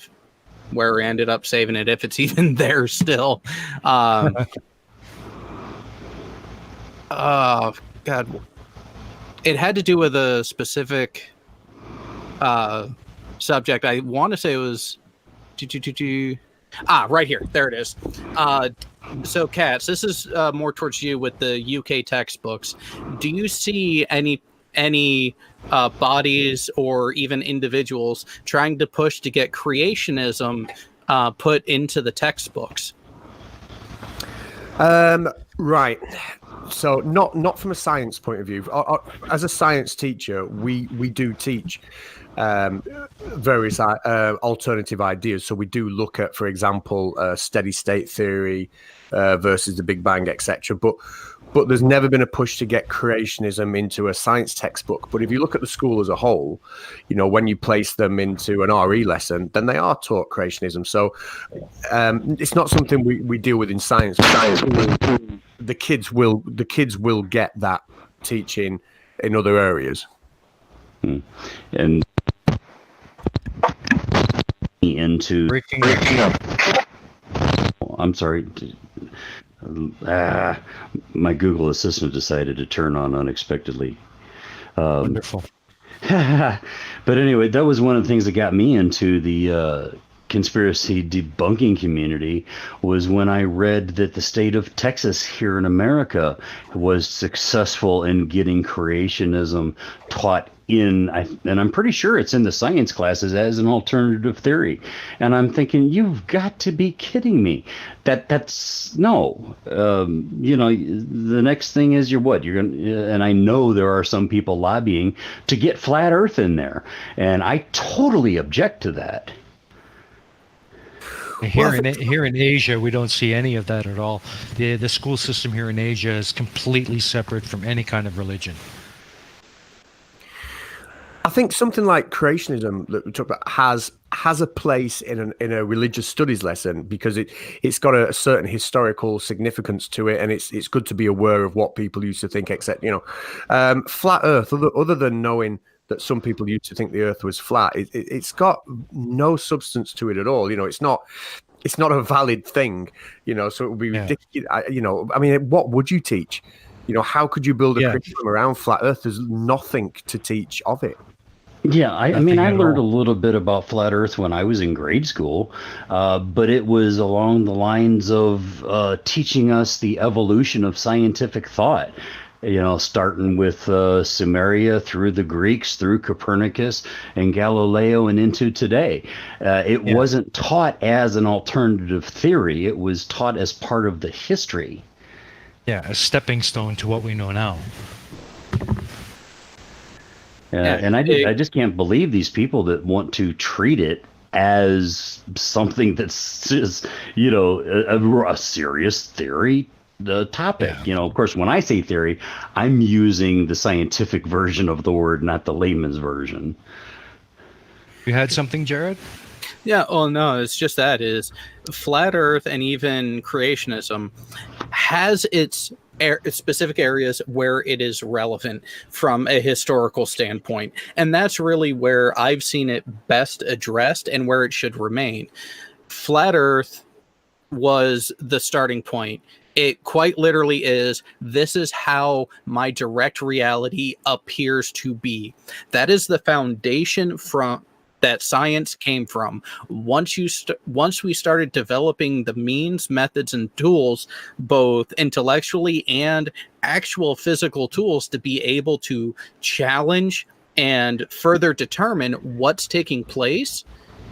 where we ended up saving it, if it's even there still. Oh, God. It had to do with a specific subject. I want to say it was right here. There it is. So, Catz, this is more towards you with the UK textbooks. Do you see any bodies or even individuals trying to push to get creationism put into the textbooks? Right. So not from a science point of view. As a science teacher, we do teach various alternative ideas. So we do look at, for example, steady state theory versus the Big Bang, etc. But there's never been a push to get creationism into a science textbook. But if you look at the school as a whole, when you place them into an RE lesson, then they are taught creationism. So it's not something we deal with in science. The kids will get that teaching in other areas. And into breaking up. I'm sorry. My Google Assistant decided to turn on unexpectedly. Wonderful. But anyway, that was one of the things that got me into the conspiracy debunking community, was when I read that the state of Texas here in America was successful in getting creationism taught and I'm pretty sure it's in the science classes as an alternative theory. And I'm thinking, you've got to be kidding me. That's no. The next thing is you're going to, and I know there are some people lobbying to get flat Earth in there, and I totally object to that. Here in Asia, we don't see any of that at all. The school system here in Asia is completely separate from any kind of religion. I think something like creationism that we talked about has a place in a religious studies lesson, because it's got a certain historical significance to it, and it's good to be aware of what people used to think. Except, flat Earth. Other than knowing that some people used to think the Earth was flat, it's got no substance to it at all. It's not a valid thing. So it would be ridiculous. I mean, what would you teach? How could you build a curriculum around flat Earth? There's nothing to teach of it. Yeah, I mean, I learned a little bit about flat Earth when I was in grade school, but it was along the lines of teaching us the evolution of scientific thought. Starting with Sumeria, through the Greeks, through Copernicus and Galileo, and into today. It wasn't taught as an alternative theory. It was taught as part of the history. Yeah, a stepping stone to what we know now. And I just can't believe these people that want to treat it as something that's just, a serious theory topic. Of course, when I say theory, I'm using the scientific version of the word, not the layman's version. You had something, Jared? Yeah, oh no, it's just that is flat Earth and even creationism has its specific areas where it is relevant from a historical standpoint. And that's really where I've seen it best addressed and where it should remain. Flat Earth was the starting point. It quite literally is, this is how my direct reality appears to be. That is the foundation from that science came from. Once we started developing the means, methods, and tools, both intellectually and actual physical tools, to be able to challenge and further determine what's taking place,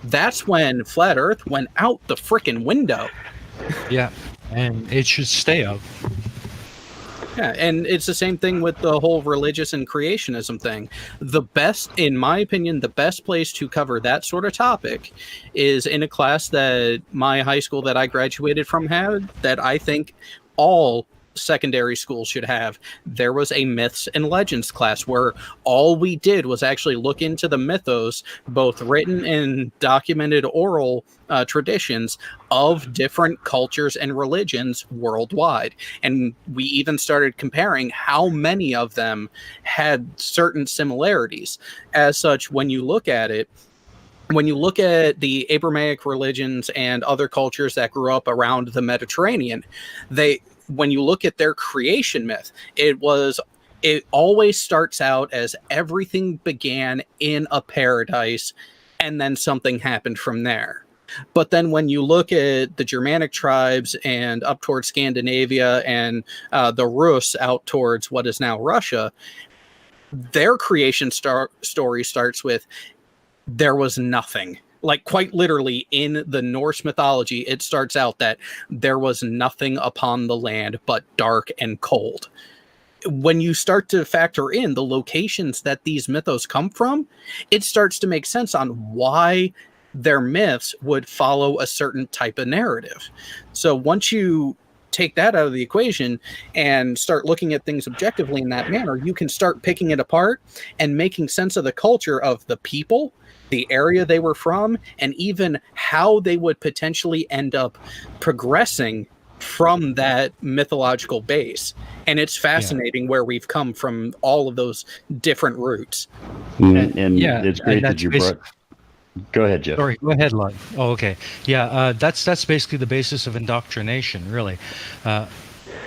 that's when flat Earth went out the frickin' window. Yeah, and it should stay out. Yeah, and it's the same thing with the whole religious and creationism thing. In my opinion, the best place to cover that sort of topic is in a class that my high school that I graduated from had, that I think all secondary schools should have. There was a myths and legends class where all we did was actually look into the mythos, both written and documented oral traditions of different cultures and religions worldwide. And we even started comparing how many of them had certain similarities. As such, when you look at the Abrahamic religions and other cultures that grew up around the Mediterranean, when you look at their creation myth, it always starts out as everything began in a paradise and then something happened from there. But then when you look at the Germanic tribes and up towards Scandinavia and the Rus out towards what is now Russia, their creation story starts with, there was nothing. Like, quite literally, in the Norse mythology, it starts out that there was nothing upon the land but dark and cold. When you start to factor in the locations that these mythos come from, it starts to make sense on why their myths would follow a certain type of narrative. So once you take that out of the equation and start looking at things objectively in that manner, you can start picking it apart and making sense of the culture of the people, the area they were from, and even how they would potentially end up progressing from that mythological base. And it's fascinating where we've come from all of those different roots. And it's great that you brought... Go ahead, Jeff. Sorry, go ahead, Lud. Oh, okay. Yeah, that's basically the basis of indoctrination, really.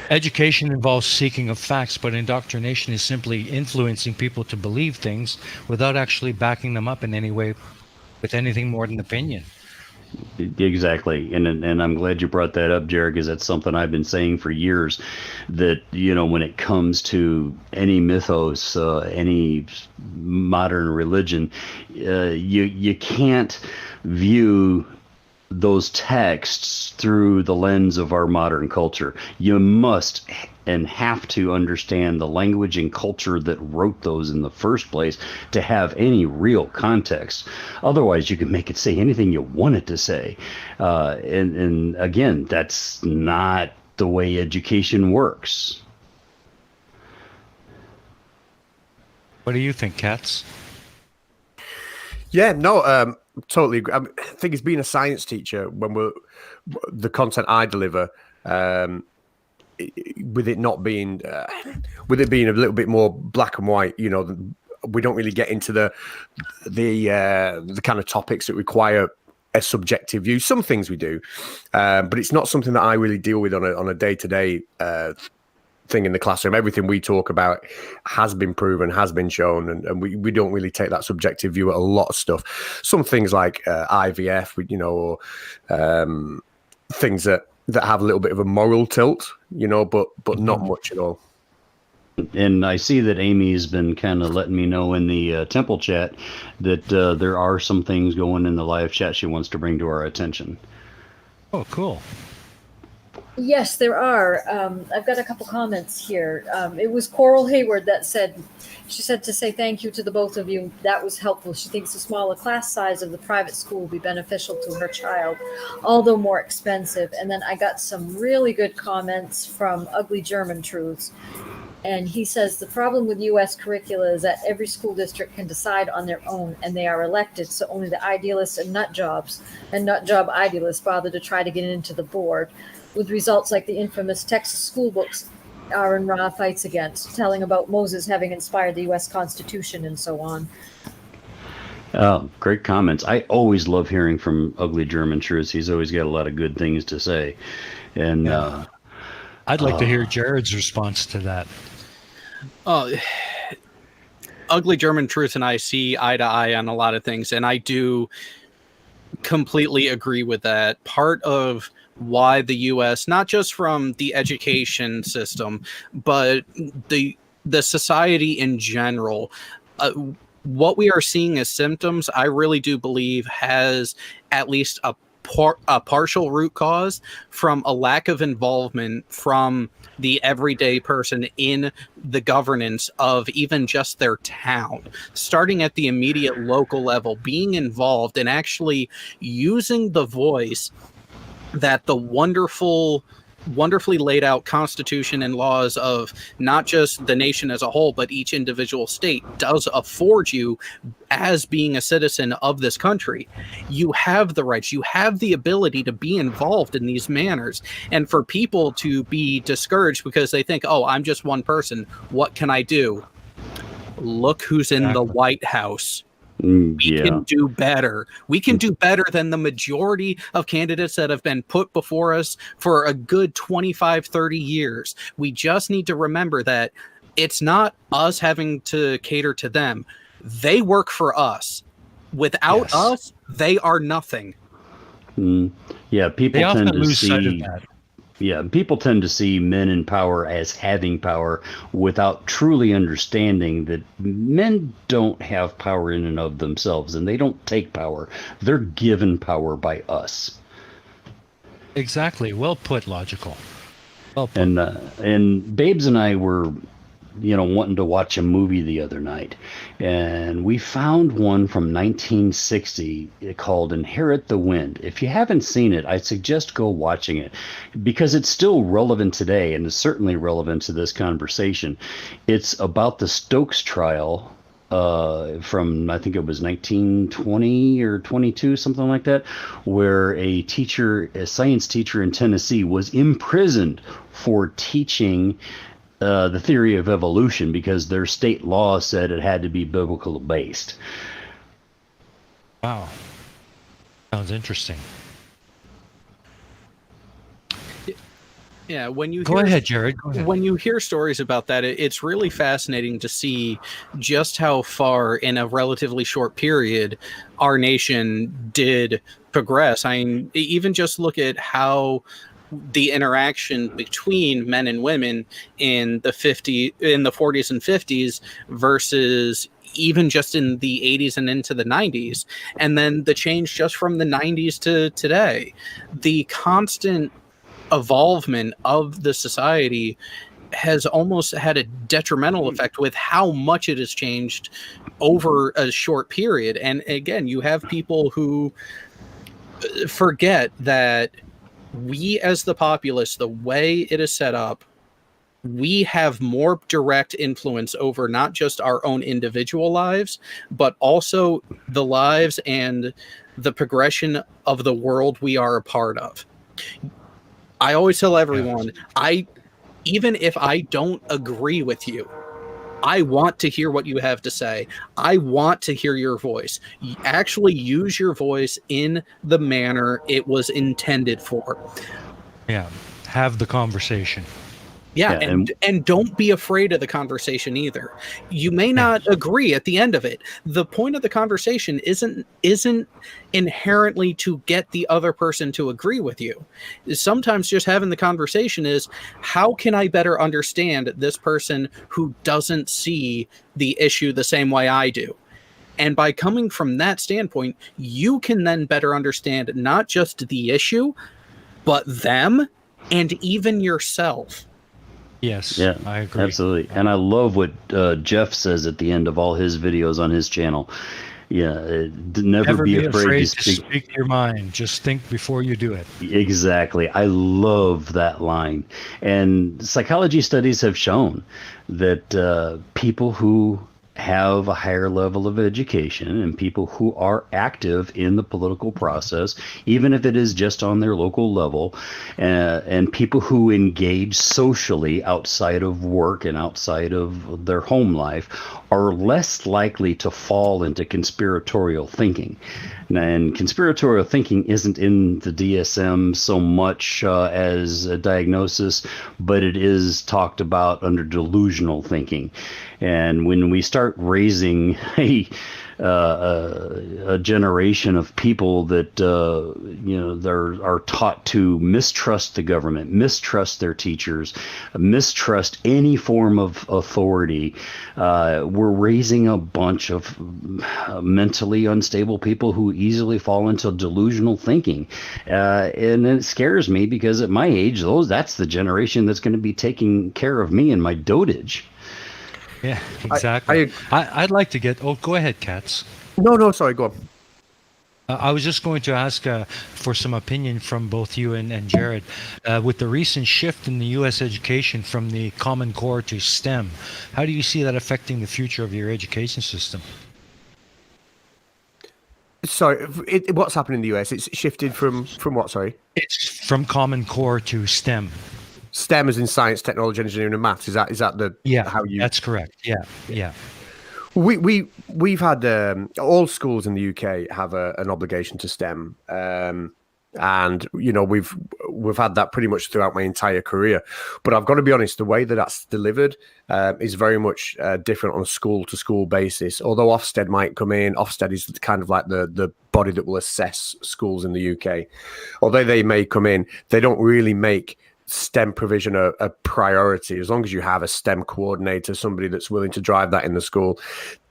Education involves seeking of facts, but indoctrination is simply influencing people to believe things without actually backing them up in any way with anything more than opinion. Exactly. And I'm glad you brought that up, Jared, because that's something I've been saying for years, that, when it comes to any mythos, any modern religion, you can't view those texts through the lens of our modern culture. You must and have to understand the language and culture that wrote those in the first place to have any real context. Otherwise, you can make it say anything you want it to say. And again, that's not the way education works. What do you think, Catz? Yeah, no, totally agree. I think it's being a science teacher when the content I deliver, with it not being, with it being a little bit more black and white, you know, we don't really get into the kind of topics that require a subjective view. Some things we do, but it's not something that I really deal with on a day-to-day thing in the classroom. Everything we talk about has been proven, has been shown, and we don't really take that subjective view at a lot of stuff. Some things like IVF, you know, or things that have a little bit of a moral tilt, you know, but not much at all. And I see that Amy's been kind of letting me know in the temple chat that there are some things going in the live chat she wants to bring to our attention. Oh, cool. Yes, there are. I've got a couple comments here. It was Coral Hayward that said, she said to say thank you to the both of you. That was helpful. She thinks the smaller class size of the private school will be beneficial to her child, although more expensive. And then I got some really good comments from Ugly German Truths. And he says the problem with U.S. curricula is that every school district can decide on their own, and they are elected, so only the idealists and nut job idealists bother to try to get into the board, with results like the infamous Texas school books are in raw fights against, telling about Moses having inspired the U.S. Constitution and so on. Great comments. I always love hearing from Ugly German Truths. He's always got a lot of good things to say. And I'd like to hear Jared's response to that. Ugly German Truth and I see eye to eye on a lot of things, and I do completely agree with that. Part of why the U.S., not just from the education system, but the society in general, what we are seeing as symptoms, I really do believe has at least a partial root cause from a lack of involvement from the everyday person in the governance of even just their town, starting at the immediate local level, being involved and actually using the voice that the wonderfully laid out constitution and laws of not just the nation as a whole, but each individual state does afford you as being a citizen of this country. You have the rights, you have the ability to be involved in these manners. And for people to be discouraged because they think, oh, I'm just one person, what can I do? Look who's in the White House. We can do better. We can do better than the majority of candidates that have been put before us for a good 25, 30 years. We just need to remember that it's not us having to cater to them. They work for us. Without us, they are nothing. Yeah, people They tend often to lose sight of see. that. Yeah, people tend to see men in power as having power without truly understanding that men don't have power in and of themselves, and they don't take power. They're given power by us. Exactly. Well put, Logical. Well put. And Babes and I were, wanting to watch a movie the other night, and we found one from 1960 called Inherit the Wind. If you haven't seen it, I suggest go watching it because it's still relevant today and is certainly relevant to this conversation. It's about the Stokes trial from, I think it was 1920 or 22, something like that, where a science teacher in Tennessee was imprisoned for teaching the theory of evolution because their state law said it had to be biblical based. Wow. Sounds interesting. Yeah, when you Go ahead, Jared. Go ahead. When you hear stories about that, it's really fascinating to see just how far in a relatively short period our nation did progress. I mean, even just look at how the interaction between men and women in the 40s and 50s versus even just in the 80s and into the 90s, and then the change just from the 90s to today. The constant evolvement of the society has almost had a detrimental effect with how much it has changed over a short period. And again, you have people who forget that we as the populace, the way it is set up, we have more direct influence over not just our own individual lives, but also the lives and the progression of the world we are a part of. I always tell everyone, even if I don't agree with you, I want to hear what you have to say. I want to hear your voice. Actually use your voice in the manner it was intended for. Yeah. Have the conversation. Yeah, and don't be afraid of the conversation either. You may not agree at the end of it. The point of the conversation isn't inherently to get the other person to agree with you. Sometimes just having the conversation is, how can I better understand this person who doesn't see the issue the same way I do? And by coming from that standpoint, you can then better understand not just the issue, but them and even yourself. Yes, yeah, I agree. Absolutely. And I love what Jeff says at the end of all his videos on his channel. Yeah, never be afraid to speak your mind. Just think before you do it. Exactly. I love that line. And psychology studies have shown that people who have a higher level of education and people who are active in the political process, even if it is just on their local level, and people who engage socially outside of work and outside of their home life, are less likely to fall into conspiratorial thinking. And conspiratorial thinking isn't in the DSM so much as a diagnosis, but it is talked about under delusional thinking. And when we start raising a generation of people that are taught to mistrust the government, mistrust their teachers, mistrust any form of authority, we're raising a bunch of mentally unstable people who easily fall into delusional thinking, and it scares me because at my age, that's the generation that's going to be taking care of me in my dotage. Yeah, exactly. I'd like to get... Oh, go ahead, Catz. No, sorry, go on. I was just going to ask for some opinion from both you and Jared. With the recent shift in the U.S. education from the Common Core to STEM, how do you see that affecting the future of your education system? Sorry, what's happening in the US? It's shifted from what, sorry? It's from Common Core to STEM. STEM as in science, technology, engineering, and maths. Is that the how you? That's correct. Yeah. We've had all schools in the UK have an obligation to STEM, and we've had that pretty much throughout my entire career. But I've got to be honest, the way that's delivered is very much different on a school to school basis. Although Ofsted might come in, Ofsted is kind of like the body that will assess schools in the UK. Although they may come in, they don't really make STEM provision a priority. As long as you have a STEM coordinator, somebody that's willing to drive that in the school,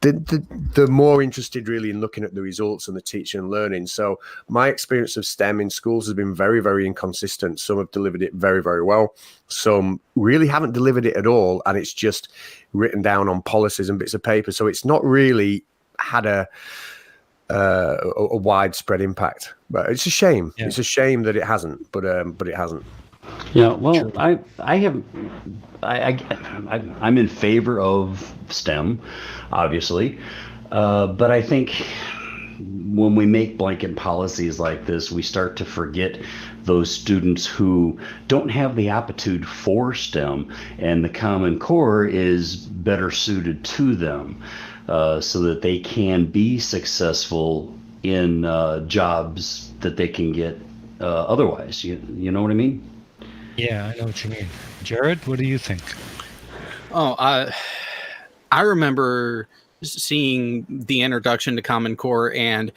they're more interested really in looking at the results and the teaching and learning. So my experience of STEM in schools has been very, very inconsistent. Some have delivered it very, very well. Some really haven't delivered it at all, and it's just written down on policies and bits of paper. So it's not really had a widespread impact. But it's a shame. Yeah. It's a shame that it hasn't. But it hasn't. Yeah, well, I'm in favor of STEM, obviously, but I think when we make blanket policies like this, we start to forget those students who don't have the aptitude for STEM, and the Common Core is better suited to them, so that they can be successful in jobs that they can get otherwise. You know what I mean? Yeah, I know what you mean. Jared, what do you think? Oh, I remember seeing the introduction to Common Core, and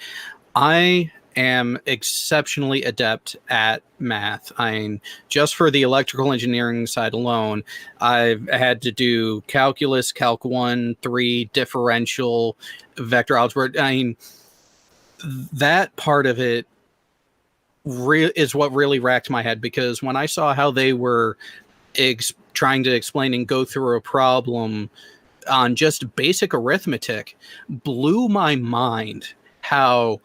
I am exceptionally adept at math. I mean, just for the electrical engineering side alone, I've had to do calculus, calc 1, 3, differential, vector algebra. I mean, that part of it is what really racked my head, because when I saw how they were trying to explain and go through a problem on just basic arithmetic, blew my mind how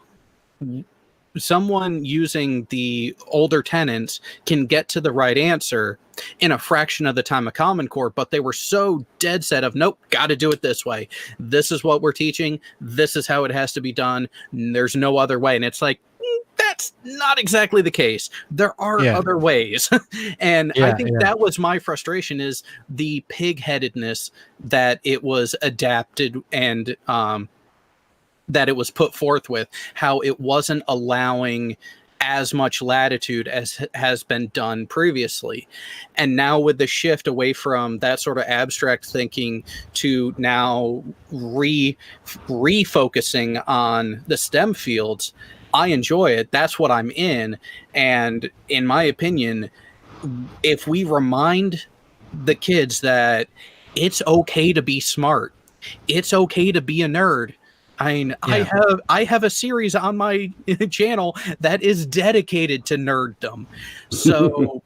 someone using the older tenets can get to the right answer in a fraction of the time of Common Core, but they were so dead set of, nope, got to do it this way. This is what we're teaching. This is how it has to be done. There's no other way. And it's like, that's not exactly the case. There are other ways. And I think that was my frustration, is the pig-headedness that it was adapted and that it was put forth with, how it wasn't allowing as much latitude as has been done previously. And now with the shift away from that sort of abstract thinking to now refocusing on the STEM fields, I enjoy it. That's what I'm in. And in my opinion, if we remind the kids that it's okay to be smart, it's okay to be a nerd. I mean, I have a series on my channel that is dedicated to nerddom. So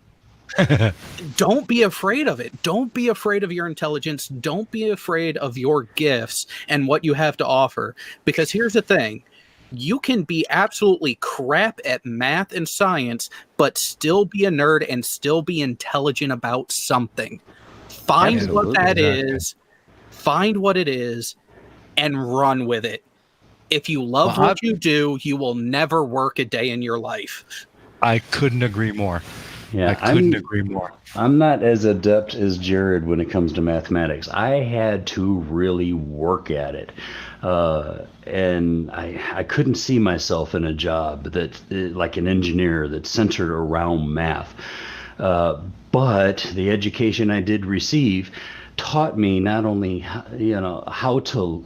don't be afraid of it. Don't be afraid of your intelligence. Don't be afraid of your gifts and what you have to offer. Because here's the thing. You can be absolutely crap at math and science, but still be a nerd and still be intelligent about something. Find what that is. Find what it is. And run with it. If you love what you do, you will never work a day in your life. I couldn't agree more. Yeah, I couldn't agree more. I'm not as adept as Jared when it comes to mathematics. I had to really work at it. And I couldn't see myself in a job that, like an engineer, that's centered around math. But the education I did receive taught me not only how to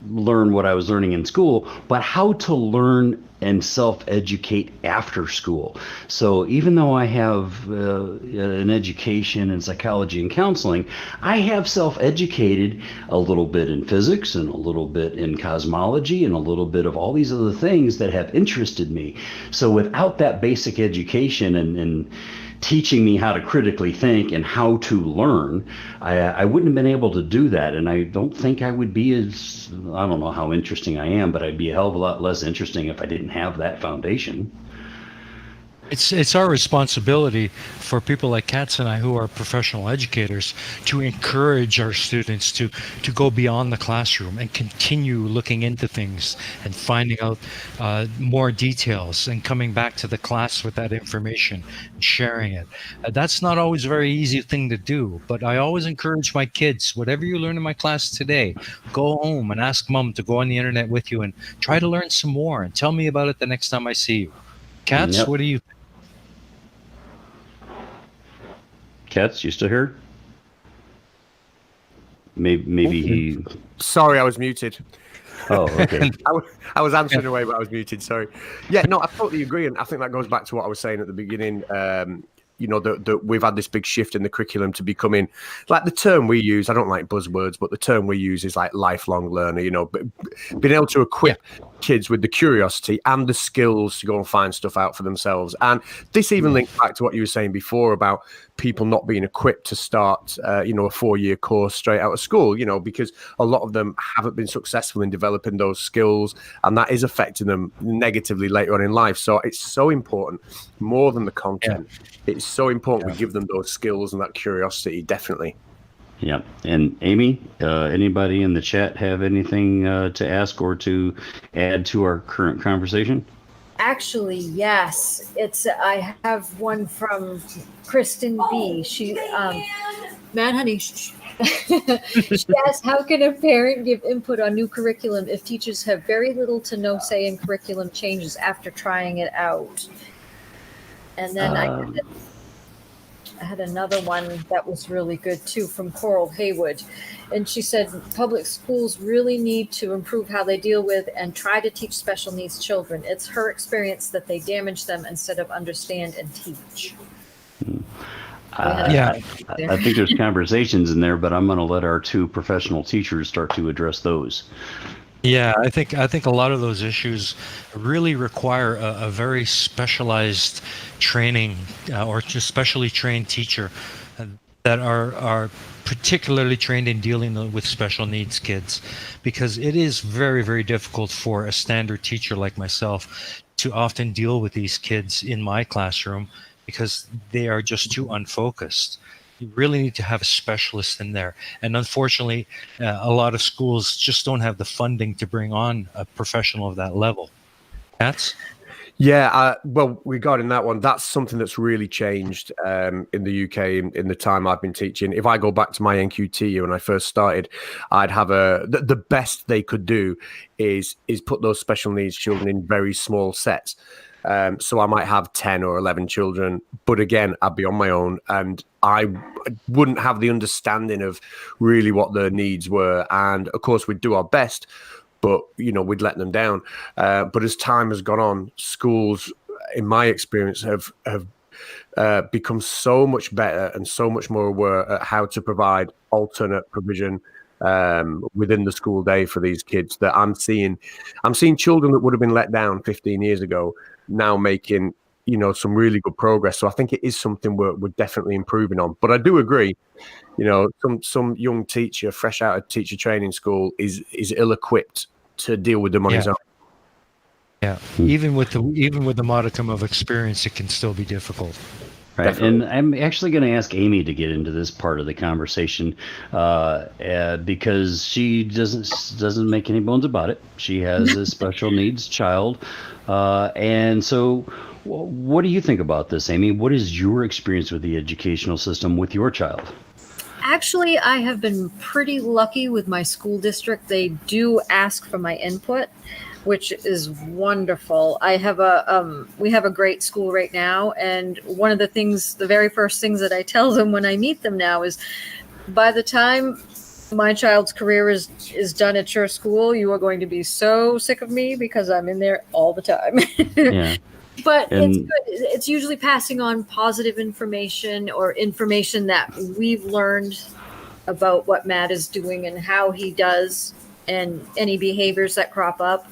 learn what I was learning in school, but how to learn and self-educate after school. So even though I have an education in psychology and counseling, I have self-educated a little bit in physics and a little bit in cosmology and a little bit of all these other things that have interested me. So without that basic education and teaching me how to critically think and how to learn, I wouldn't have been able to do that. And I don't think I would be as, I don't know how interesting I am, but I'd be a hell of a lot less interesting if I didn't have that foundation. It's our responsibility for people like Catz and I, who are professional educators, to encourage our students to go beyond the classroom and continue looking into things and finding out more details and coming back to the class with that information and sharing it. That's not always a very easy thing to do, but I always encourage my kids, whatever you learn in my class today, go home and ask mom to go on the internet with you and try to learn some more and tell me about it the next time I see you. Catz, what do you think? Catz, you still here? Maybe he... Sorry, I was muted. Oh, okay. I was answering away, but I was muted. Sorry. Yeah, no, I totally agree. And I think that goes back to what I was saying at the beginning. That we've had this big shift in the curriculum to becoming, like, the term we use, I don't like buzzwords, but the term we use is like lifelong learner, being able to equip kids with the curiosity and the skills to go and find stuff out for themselves. And this even links back to what you were saying before about people not being equipped to start, a 4-year course straight out of school, because a lot of them haven't been successful in developing those skills, and that is affecting them negatively later on in life. So it's so important, more than the content. It's so important we give them those skills and that curiosity, definitely. Yeah. And Amy, anybody in the chat have anything to ask or to add to our current conversation? Actually, yes. I have one from Kristen B. She, Mad Honey, she asked, how can a parent give input on new curriculum if teachers have very little to no say in curriculum changes after trying it out? And then I had another one that was really good too from Coral Haywood. And she said public schools really need to improve how they deal with and try to teach special needs children. It's her experience that they damage them instead of understand and teach. Yeah. I think there's conversations in there, but I'm going to let our two professional teachers start to address those. Yeah, I think a lot of those issues really require a very specialized training or just specially trained teacher that are particularly trained in dealing with special needs kids, because it is very, very difficult for a standard teacher like myself to often deal with these kids in my classroom because they are just too unfocused. You really need to have a specialist in there. And unfortunately, a lot of schools just don't have the funding to bring on a professional of that level. Catz? Yeah, well, regarding that one, that's something that's really changed in the UK in the time I've been teaching. If I go back to my NQT year when I first started, I'd have the best they could do is put those special needs children in very small sets. So I might have 10 or 11 children, but again, I'd be on my own and I wouldn't have the understanding of really what their needs were. And of course, we'd do our best, but, we'd let them down. But as time has gone on, schools, in my experience, have become so much better and so much more aware at how to provide alternate provision within the school day for these kids that I'm seeing children that would have been let down 15 years ago now making some really good progress. So I think it is something we're definitely improving on. But I do agree, some young teacher fresh out of teacher training school is ill-equipped to deal with them on his own. Yeah, even with the modicum of experience, it can still be difficult. Right, definitely. And I'm actually going to ask Amy to get into this part of the conversation because she doesn't make any bones about it. She has a special needs child, and so what do you think about this, Amy? What is your experience with the educational system with your child? Actually, I have been pretty lucky with my school district. They do ask for my input, which is wonderful. We have a great school right now, and one of the very first things that I tell them when I meet them now is, by the time my child's career is done at your school, you are going to be so sick of me because I'm in there all the time. Yeah. But it's good. It's usually passing on positive information or information that we've learned about what Matt is doing and how he does and any behaviors that crop up.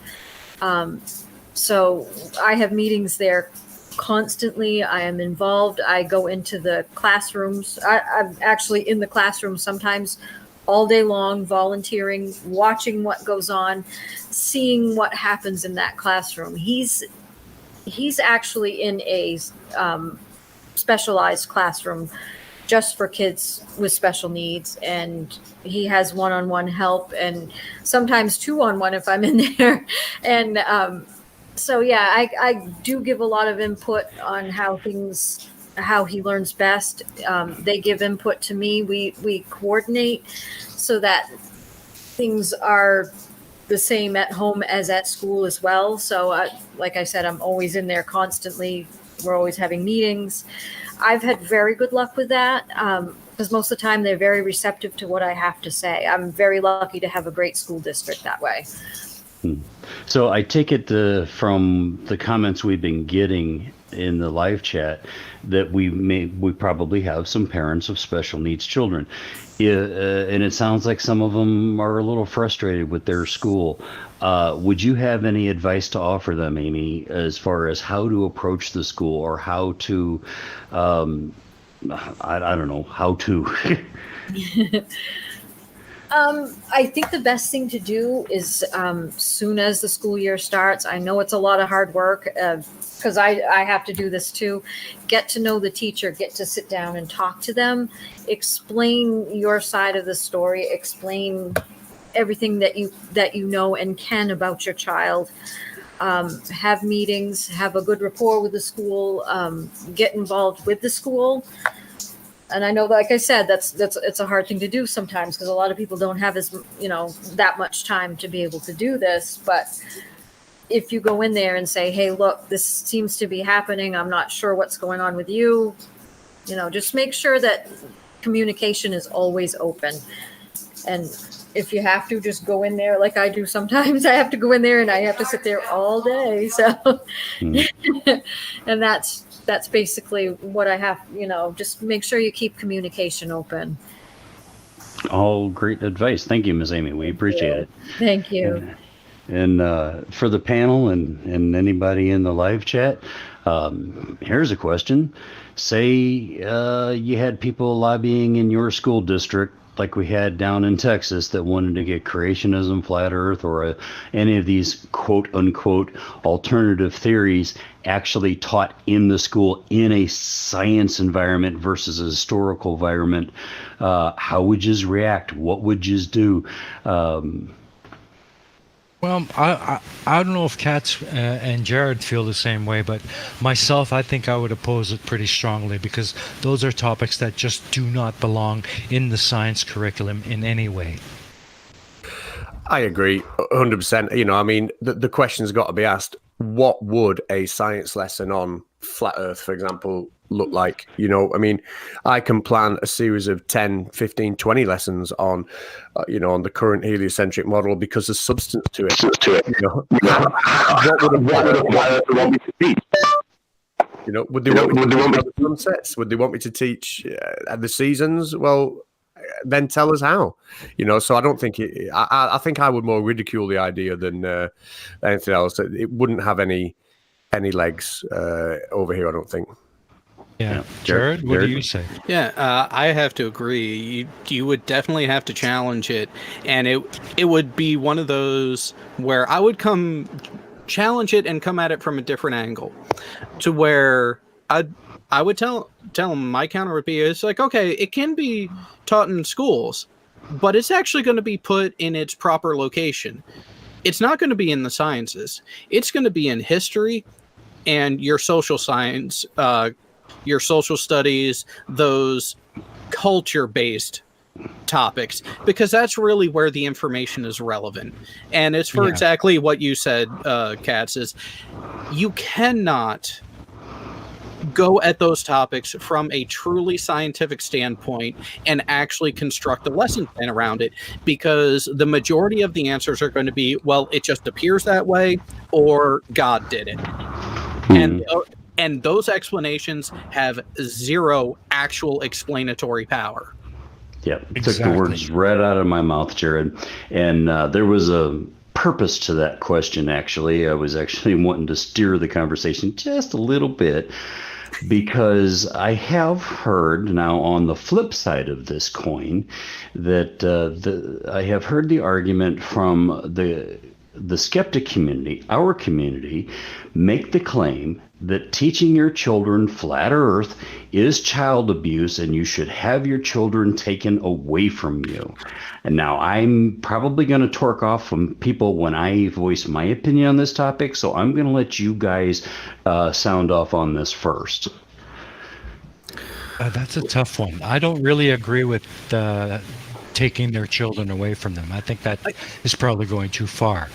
So I have meetings there constantly. I am involved. I go into the classrooms. I'm actually in the classroom sometimes all day long, volunteering, watching what goes on, seeing what happens in that classroom. He's actually in a specialized classroom just for kids with special needs, and he has one-on-one help and sometimes two-on-one if I'm in there. And so yeah, I do give a lot of input on how he learns best. They give input to me. We coordinate so that things are the same at home as at school as well. So like I said, I'm always in there constantly. We're always having meetings. I've had very good luck with that because most of the time they're very receptive to what I have to say. I'm very lucky to have a great school district that way. So I take it from the comments we've been getting in the live chat that we probably have some parents of special needs children. And it sounds like some of them are a little frustrated with their school. Would you have any advice to offer them, Amy, as far as how to approach the school or how to, I don't know, how to? I think the best thing to do is soon as the school year starts, I know it's a lot of hard work because I have to do this too, get to know the teacher, get to sit down and talk to them, explain your side of the story, explain everything that you know and can about your child, have meetings, have a good rapport with the school, get involved with the school. And I know, like I said, it's a hard thing to do sometimes because a lot of people don't have that much time to be able to do this. But if you go in there and say, hey, look, this seems to be happening. I'm not sure what's going on with you. Just make sure that communication is always open. And if you have to, just go in there like I do sometimes. I have to go in there and I have to sit there all day. So, and that's basically what I have, just make sure you keep communication open. All great advice. Thank you, Ms. Amy. We appreciate it. Thank you. And for the panel and anybody in the live chat, here's a question. Say you had people lobbying in your school district, like we had down in Texas, that wanted to get creationism, flat earth, or any of these quote unquote alternative theories actually taught in the school in a science environment versus a historical environment. How would you react? What would you do? Well, I don't know if Catz and Jared feel the same way, but myself, I think I would oppose it pretty strongly, because those are topics that just do not belong in the science curriculum in any way. I agree 100%. The question's got to be asked, what would a science lesson on flat earth, for example, look like? I can plan a series of 10, 15, 20 lessons on on the current heliocentric model, because there's substance to it. What would they want me to teach? Would they want me to teach the sunsets? Would they want me to teach the seasons? Well, then tell us how. So I don't think I think I would more ridicule the idea than anything else. It wouldn't have any legs over here, I don't think. Yeah. Jared, what do you say? Yeah, I have to agree. You would definitely have to challenge it, and it would be one of those where I would challenge it and come at it from a different angle, to where I would tell them, my counter would be, it's like, okay, it can be taught in schools, but it's actually going to be put in its proper location. It's not going to be in the sciences. It's going to be in history and your social science, your social studies, those culture-based topics, because that's really where the information is relevant. And it's for exactly what you said, Catz, is you cannot go at those topics from a truly scientific standpoint and actually construct a lesson plan around it, because the majority of the answers are going to be, well, it just appears that way, or God did it. And those explanations have zero actual explanatory power. Yeah, took the words right out of my mouth, Jared. And there was a purpose to that question, actually. I was actually wanting to steer the conversation just a little bit, because I have heard, now on the flip side of this coin, that I have heard the argument from the skeptic community, our community, make the claim that teaching your children flat earth is child abuse and you should have your children taken away from you. And now I'm probably going to torque off from people when I voice my opinion on this topic, so I'm going to let you guys sound off on this first. That's a tough one. I don't really agree with taking their children away from them. I think that is probably going too far.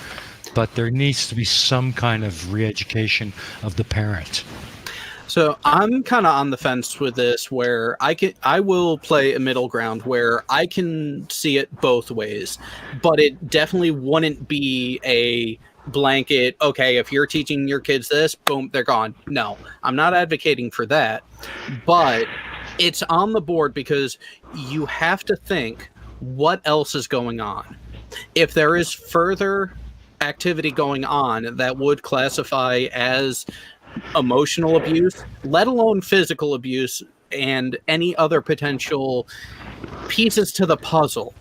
But there needs to be some kind of re-education of the parent. So I'm kind of on the fence with this, where I will play a middle ground where I can see it both ways, but it definitely wouldn't be a blanket, okay, if you're teaching your kids this, boom, they're gone. No, I'm not advocating for that, but it's on the board, because you have to think, what else is going on? If there is further activity going on that would classify as emotional abuse, let alone physical abuse, and any other potential pieces to the puzzle,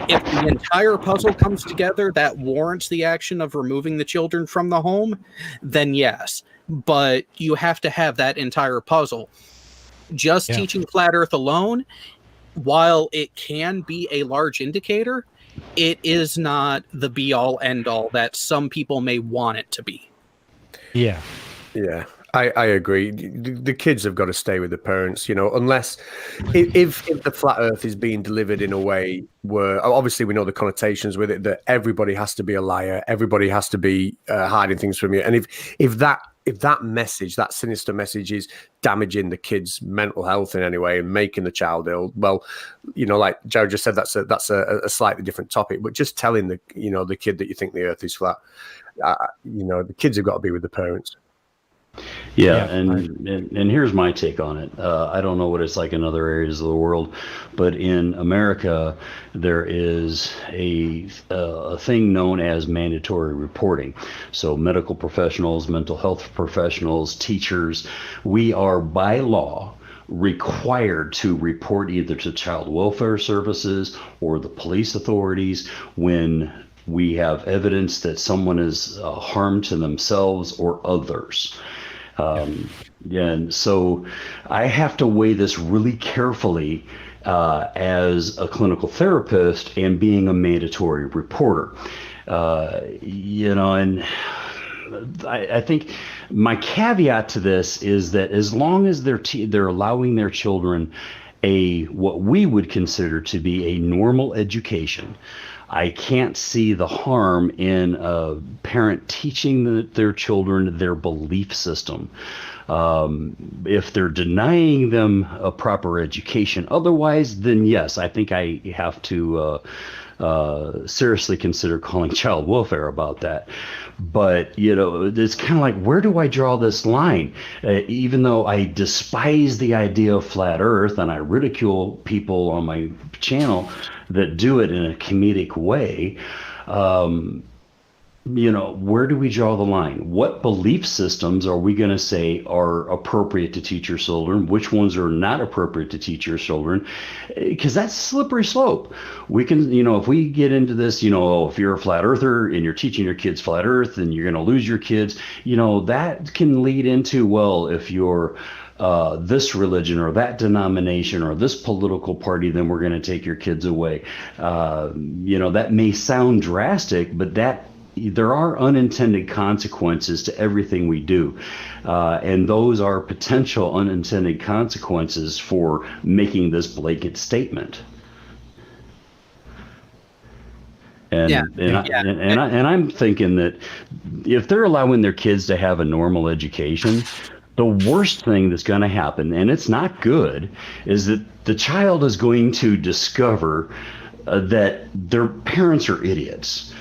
if the entire puzzle comes together that warrants the action of removing the children from the home, then yes. But you have to have that entire puzzle. Just teaching flat earth alone, while it can be a large indicator, it is not the be-all, end-all that some people may want it to be. Yeah, I agree. The kids have got to stay with the parents, unless if the flat earth is being delivered in a way where, obviously we know the connotations with it, that everybody has to be a liar, everybody has to be hiding things from you. And if that if that message, that sinister message, is damaging the kid's mental health in any way and making the child ill, well, like Jared just said, that's a slightly different topic. But just telling the kid that you think the Earth is flat, the kids have got to be with the parents. Yeah, and here's my take on it. I don't know what it's like in other areas of the world, but in America, there is a thing known as mandatory reporting. So medical professionals, mental health professionals, teachers, we are by law required to report either to child welfare services or the police authorities when we have evidence that someone is harm to themselves or others. And so I have to weigh this really carefully as a clinical therapist and being a mandatory reporter. And I think my caveat to this is that as long as they're allowing their children what we would consider to be a normal education, I can't see the harm in a parent teaching their children their belief system. If they're denying them a proper education otherwise, then yes, I think I have to seriously consider calling child welfare about that. But, it's kind of like, where do I draw this line? Even though I despise the idea of flat Earth and I ridicule people on my channel that do it in a comedic way, where do we draw the line? What belief systems are we going to say are appropriate to teach your children? Which ones are not appropriate to teach your children? Because that's a slippery slope. We can, if we get into this, if you're a flat earther and you're teaching your kids flat earth, then you're going to lose your kids. That can lead into, well, if you're this religion or that denomination or this political party, then we're going to take your kids away. That may sound drastic, but there are unintended consequences to everything we do. And those are potential unintended consequences for making this blanket statement. And I'm thinking that if they're allowing their kids to have a normal education, the worst thing that's going to happen, and it's not good, is that the child is going to discover that their parents are idiots.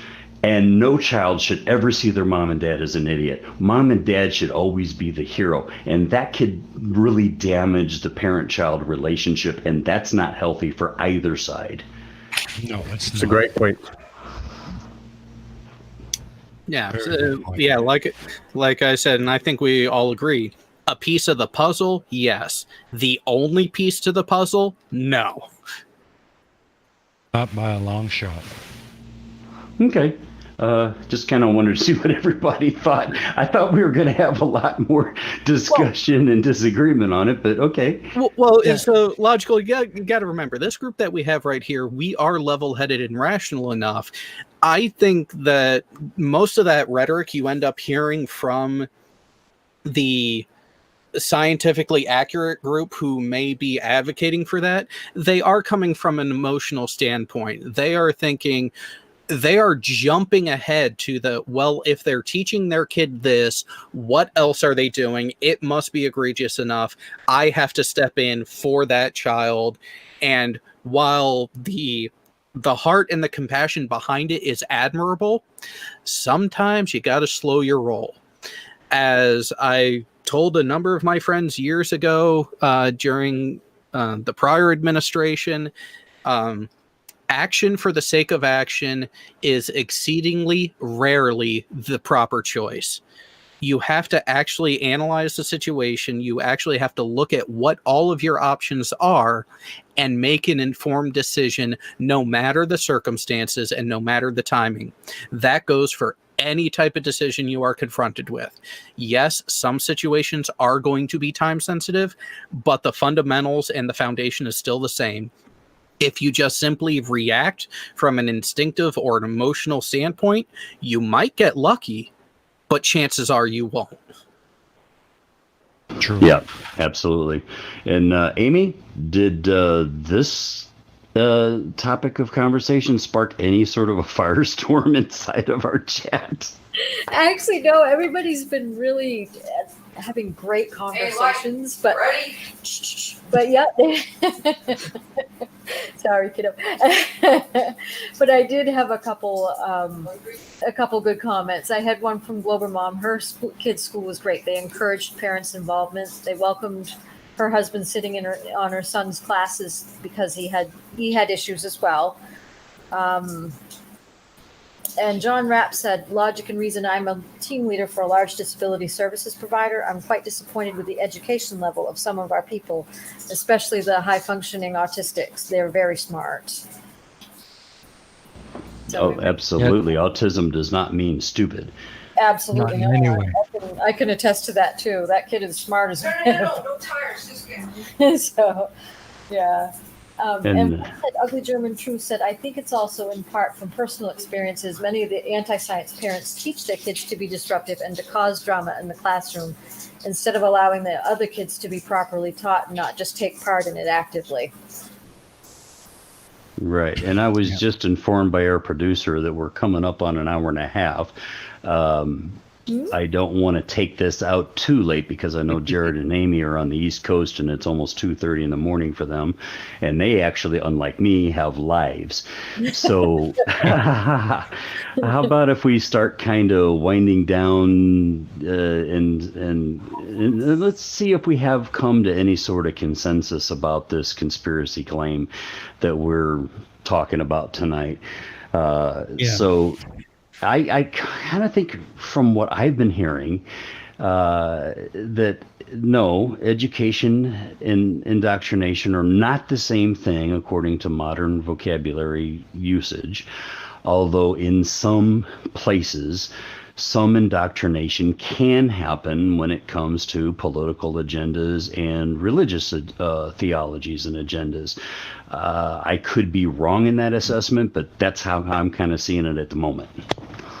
And no child should ever see their mom and dad as an idiot. Mom and dad should always be the hero. And that could really damage the parent-child relationship. And that's not healthy for either side. No, it's a great point. Yeah, like I said, and I think we all agree, a piece of the puzzle, yes. The only piece to the puzzle, no. Not by a long shot. Okay. Just kind of wanted to see what everybody thought. I thought we were going to have a lot more discussion and disagreement on it, but okay. So logical. You got to remember, this group that we have right here, we are level-headed and rational enough. I think that most of that rhetoric you end up hearing from the scientifically accurate group who may be advocating for that, they are coming from an emotional standpoint. They are thinking, they are jumping ahead to if they're teaching their kid this, what else are they doing? It must be egregious enough. I have to step in for that child. And while the heart and the compassion behind it is admirable, sometimes you got to slow your roll. As I told a number of my friends years ago during the prior administration, action for the sake of action is exceedingly rarely the proper choice. You have to actually analyze the situation. You actually have to look at what all of your options are and make an informed decision, no matter the circumstances and no matter the timing. That goes for any type of decision you are confronted with. Yes, some situations are going to be time sensitive, but the fundamentals and the foundation is still the same. If you just simply react from an instinctive or an emotional standpoint, you might get lucky, but chances are you won't. True. Yeah, absolutely. And Amy, did this topic of conversation spark any sort of a firestorm inside of our chat? Actually, no, everybody's been really having great conversations, but yeah. Sorry, kiddo. But I did have a couple good comments. I had one from Glover Mom. Her kids' school was great. They encouraged parents' involvement. They welcomed her husband sitting on her son's classes because he had issues as well. And John Rapp said, logic and reason. I'm a team leader for a large disability services provider. I'm quite disappointed with the education level of some of our people, especially the high-functioning autistics. They're very smart. So, absolutely. Yeah. Autism does not mean stupid. Absolutely not. Anyway. I can attest to that, too. That kid is smart as hell. No tires, this guy. So, yeah. And Ugly German Truth said, I think it's also in part from personal experiences. Many of the anti-science parents teach their kids to be disruptive and to cause drama in the classroom instead of allowing the other kids to be properly taught and not just take part in it actively. Right. And I was just informed by our producer that we're coming up on an hour and a half. I don't want to take this out too late because I know Jared and Amy are on the East Coast and it's almost 2:30 in the morning for them. And they actually, unlike me, have lives. So how about if we start kind of winding down and let's see if we have come to any sort of consensus about this conspiracy claim that we're talking about tonight. So I kind of think from what I've been hearing that no, education and indoctrination are not the same thing according to modern vocabulary usage, although in some places some indoctrination can happen when it comes to political agendas and religious theologies and agendas. I could be wrong in that assessment, but that's how I'm kind of seeing it at the moment.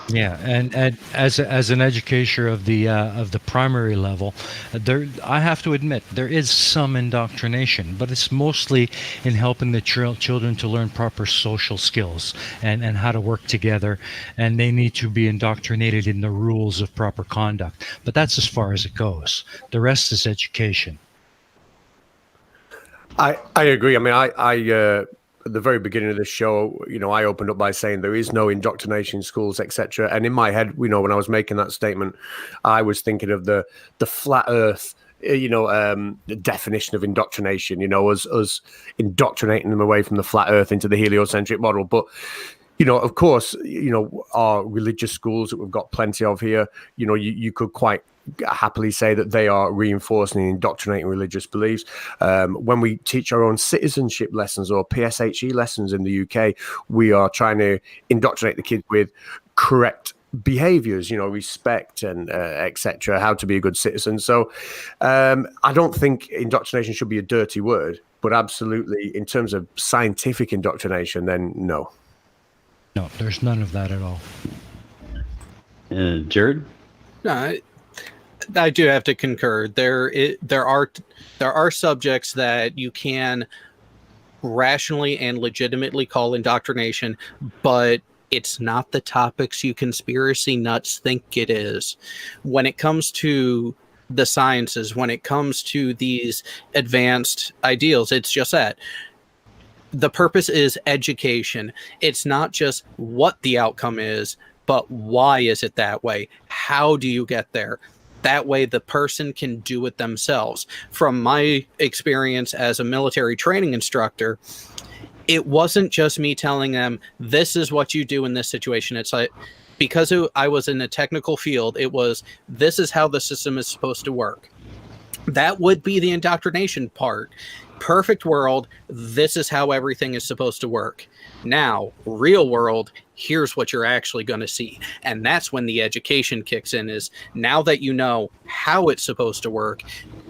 Yeah, and as an educator of the primary level, I have to admit there is some indoctrination, but it's mostly in helping the children to learn proper social skills and how to work together, and they need to be indoctrinated in the rules of proper conduct. But that's as far as it goes. The rest is education. I agree. I mean, I at the very beginning of the show, I opened up by saying there is no indoctrination in schools, etc. And in my head, when I was making that statement, I was thinking of the flat Earth, the definition of indoctrination. Us indoctrinating them away from the flat Earth into the heliocentric model. But of course, our religious schools that we've got plenty of here, you could quite happily say that they are reinforcing and indoctrinating religious beliefs. When we teach our own citizenship lessons or PSHE lessons in the UK, we are trying to indoctrinate the kids with correct behaviors, respect and etc., how to be a good citizen. So I don't think indoctrination should be a dirty word, but absolutely in terms of scientific indoctrination, then no. No, there's none of that at all. Jared? No, I do have to concur. There are subjects that you can rationally and legitimately call indoctrination, but it's not the topics you conspiracy nuts think it is. When it comes to the sciences, when it comes to these advanced ideals, it's just that. The purpose is education. It's not just what the outcome is, but why is it that way? How do you get there? That way the person can do it themselves. From my experience as a military training instructor, it wasn't just me telling them, this is what you do in this situation. It's like, because I was in a technical field, it was, this is how the system is supposed to work. That would be the indoctrination part. Perfect world, this is how everything is supposed to work. Now, real world, here's what you're actually going to see. And that's when the education kicks in, is now that you know how it's supposed to work,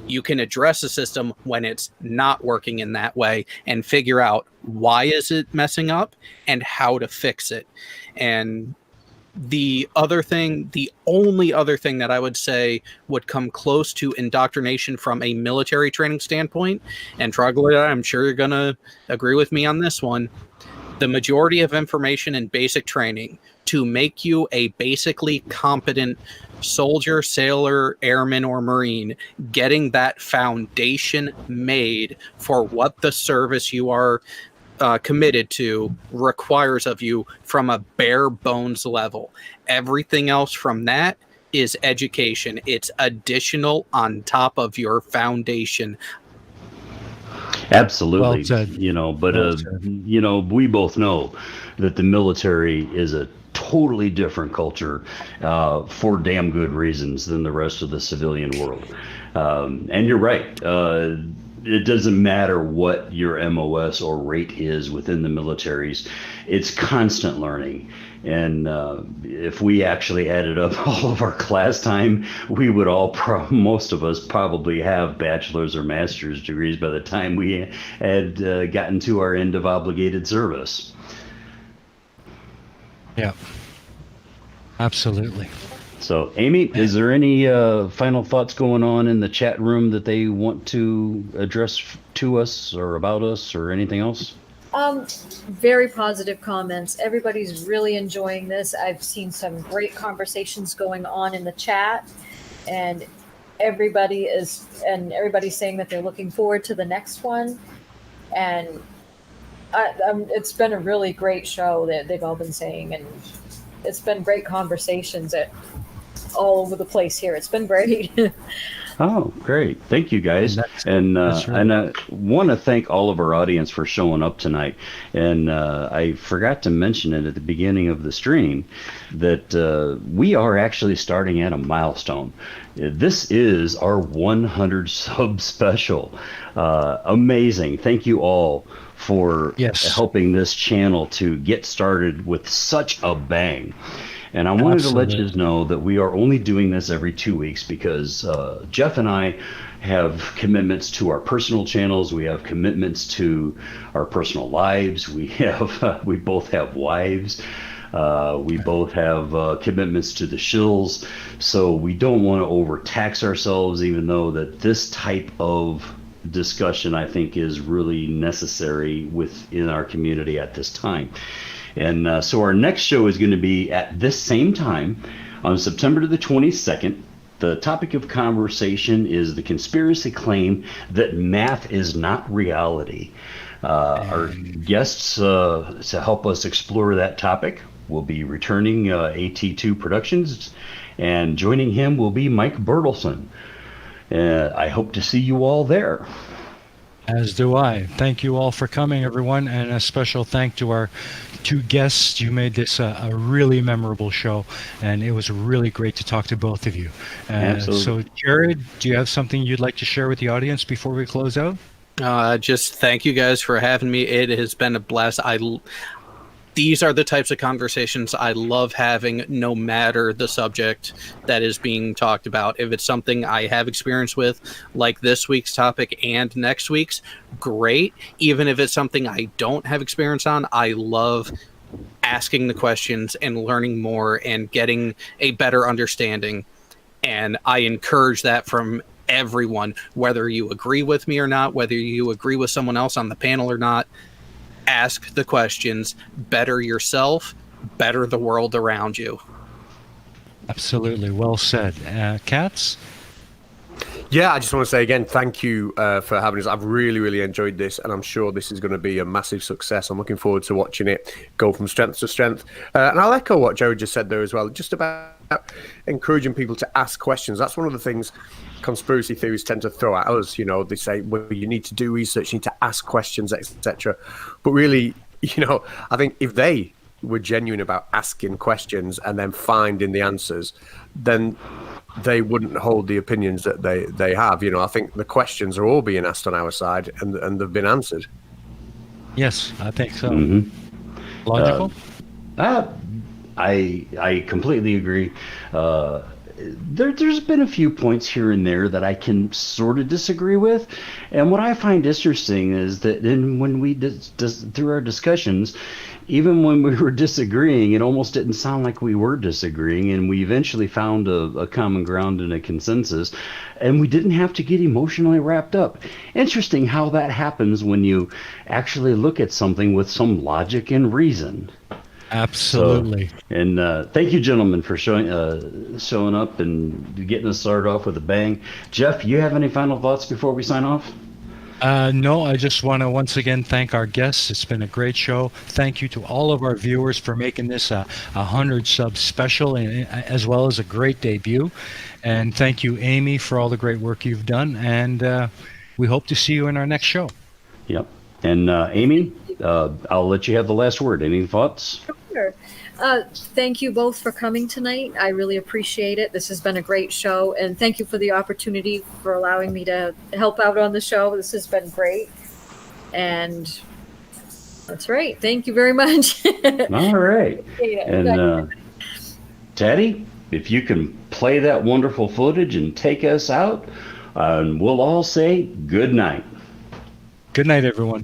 you can address the system when it's not working in that way and figure out why is it messing up and how to fix it. And the only other thing that I would say would come close to indoctrination from a military training standpoint, and Troglodyte, I'm sure you're going to agree with me on this one, the majority of information in basic training to make you a basically competent soldier, sailor, airman, or Marine, getting that foundation made for what the service you are committed to requires of you from a bare bones level. Everything else from that is education. It's additional on top of your foundation. Absolutely. Well said. We both know that the military is a totally different culture for damn good reasons than the rest of the civilian world. And you're right. It doesn't matter what your MOS or rate is within the militaries. It's constant learning. And if we actually added up all of our class time, we would most of us probably have bachelor's or master's degrees by the time we had gotten to our end of obligated service. Yeah, absolutely. So, Amy, is there any final thoughts going on in the chat room that they want to address to us or about us or anything else? Very positive comments. Everybody's really enjoying this. I've seen some great conversations going on in the chat, and everybody's saying that they're looking forward to the next one. And it's been a really great show that they've all been saying, and it's been great conversations all over the place here. It's been great. Oh, great. Thank you, guys. And I want to thank all of our audience for showing up tonight. And I forgot to mention it at the beginning of the stream that we are actually starting at a milestone. This is our 100 sub special. Amazing. Thank you all for helping this channel to get started with such a bang. And I wanted to let you know that we are only doing this every 2 weeks because Jeff and I have commitments to our personal channels. We have commitments to our personal lives. We both have wives. We both have commitments to the Shills. So we don't want to overtax ourselves, even though that this type of discussion, I think, is really necessary within our community at this time. And so our next show is going to be at this same time on September the 22nd. The topic of conversation is the conspiracy claim that math is not reality. Our guests to help us explore that topic will be returning AT2 Productions, and joining him will be Mike Bertelson. I hope to see you all there. As do I. Thank you all for coming, everyone, and a special thank to our two guests. You made this a really memorable show, and it was really great to talk to both of you. Absolutely. So, Jared, do you have something you'd like to share with the audience before we close out? Just thank you guys for having me. It has been a blast. These are the types of conversations I love having, no matter the subject that is being talked about. If it's something I have experience with, like this week's topic and next week's, great. Even if it's something I don't have experience on, I love asking the questions and learning more and getting a better understanding. And I encourage that from everyone, whether you agree with me or not, whether you agree with someone else on the panel or not. Ask the questions, better yourself, better the world around you. Absolutely. Well said. Catz? Yeah, I just want to say again, thank you for having us. I've really, really enjoyed this, and I'm sure this is going to be a massive success. I'm looking forward to watching it go from strength to strength. And I'll echo what Joe just said there as well, just about encouraging people to ask questions. That's one of the things conspiracy theories tend to throw at us. You know, they say, well, you need to do research, you need to ask questions, etc. But really, you know, I think if they were genuine about asking questions and then finding the answers, then they wouldn't hold the opinions that they have. You know, I think the questions are all being asked on our side, and they've been answered. Yes, I think so. Mm-hmm. Logical? I completely agree. There's been a few points here and there that I can sort of disagree with, and what I find interesting is that when we through our discussions, even when we were disagreeing, it almost didn't sound like we were disagreeing, and we eventually found a common ground and a consensus, and we didn't have to get emotionally wrapped up. Interesting how that happens when you actually look at something with some logic and reason. Absolutely. And thank you, gentlemen, for showing up and getting us started off with a bang. Jeff, you have any final thoughts before we sign off? No, I just want to once again thank our guests. It's been a great show. Thank you to all of our viewers for making this a 100 sub special, as well as a great debut. And thank you, Amy, for all the great work you've done. And we hope to see you in our next show. Yep. And Amy, I'll let you have the last word. Any thoughts? Sure. Thank you both for coming tonight. I really appreciate it. This has been a great show, and thank you for the opportunity for allowing me to help out on the show. This has been great, and that's right. Thank you very much. All right. And Teddy, if you can play that wonderful footage and take us out, and we'll all say good night. Good night, everyone.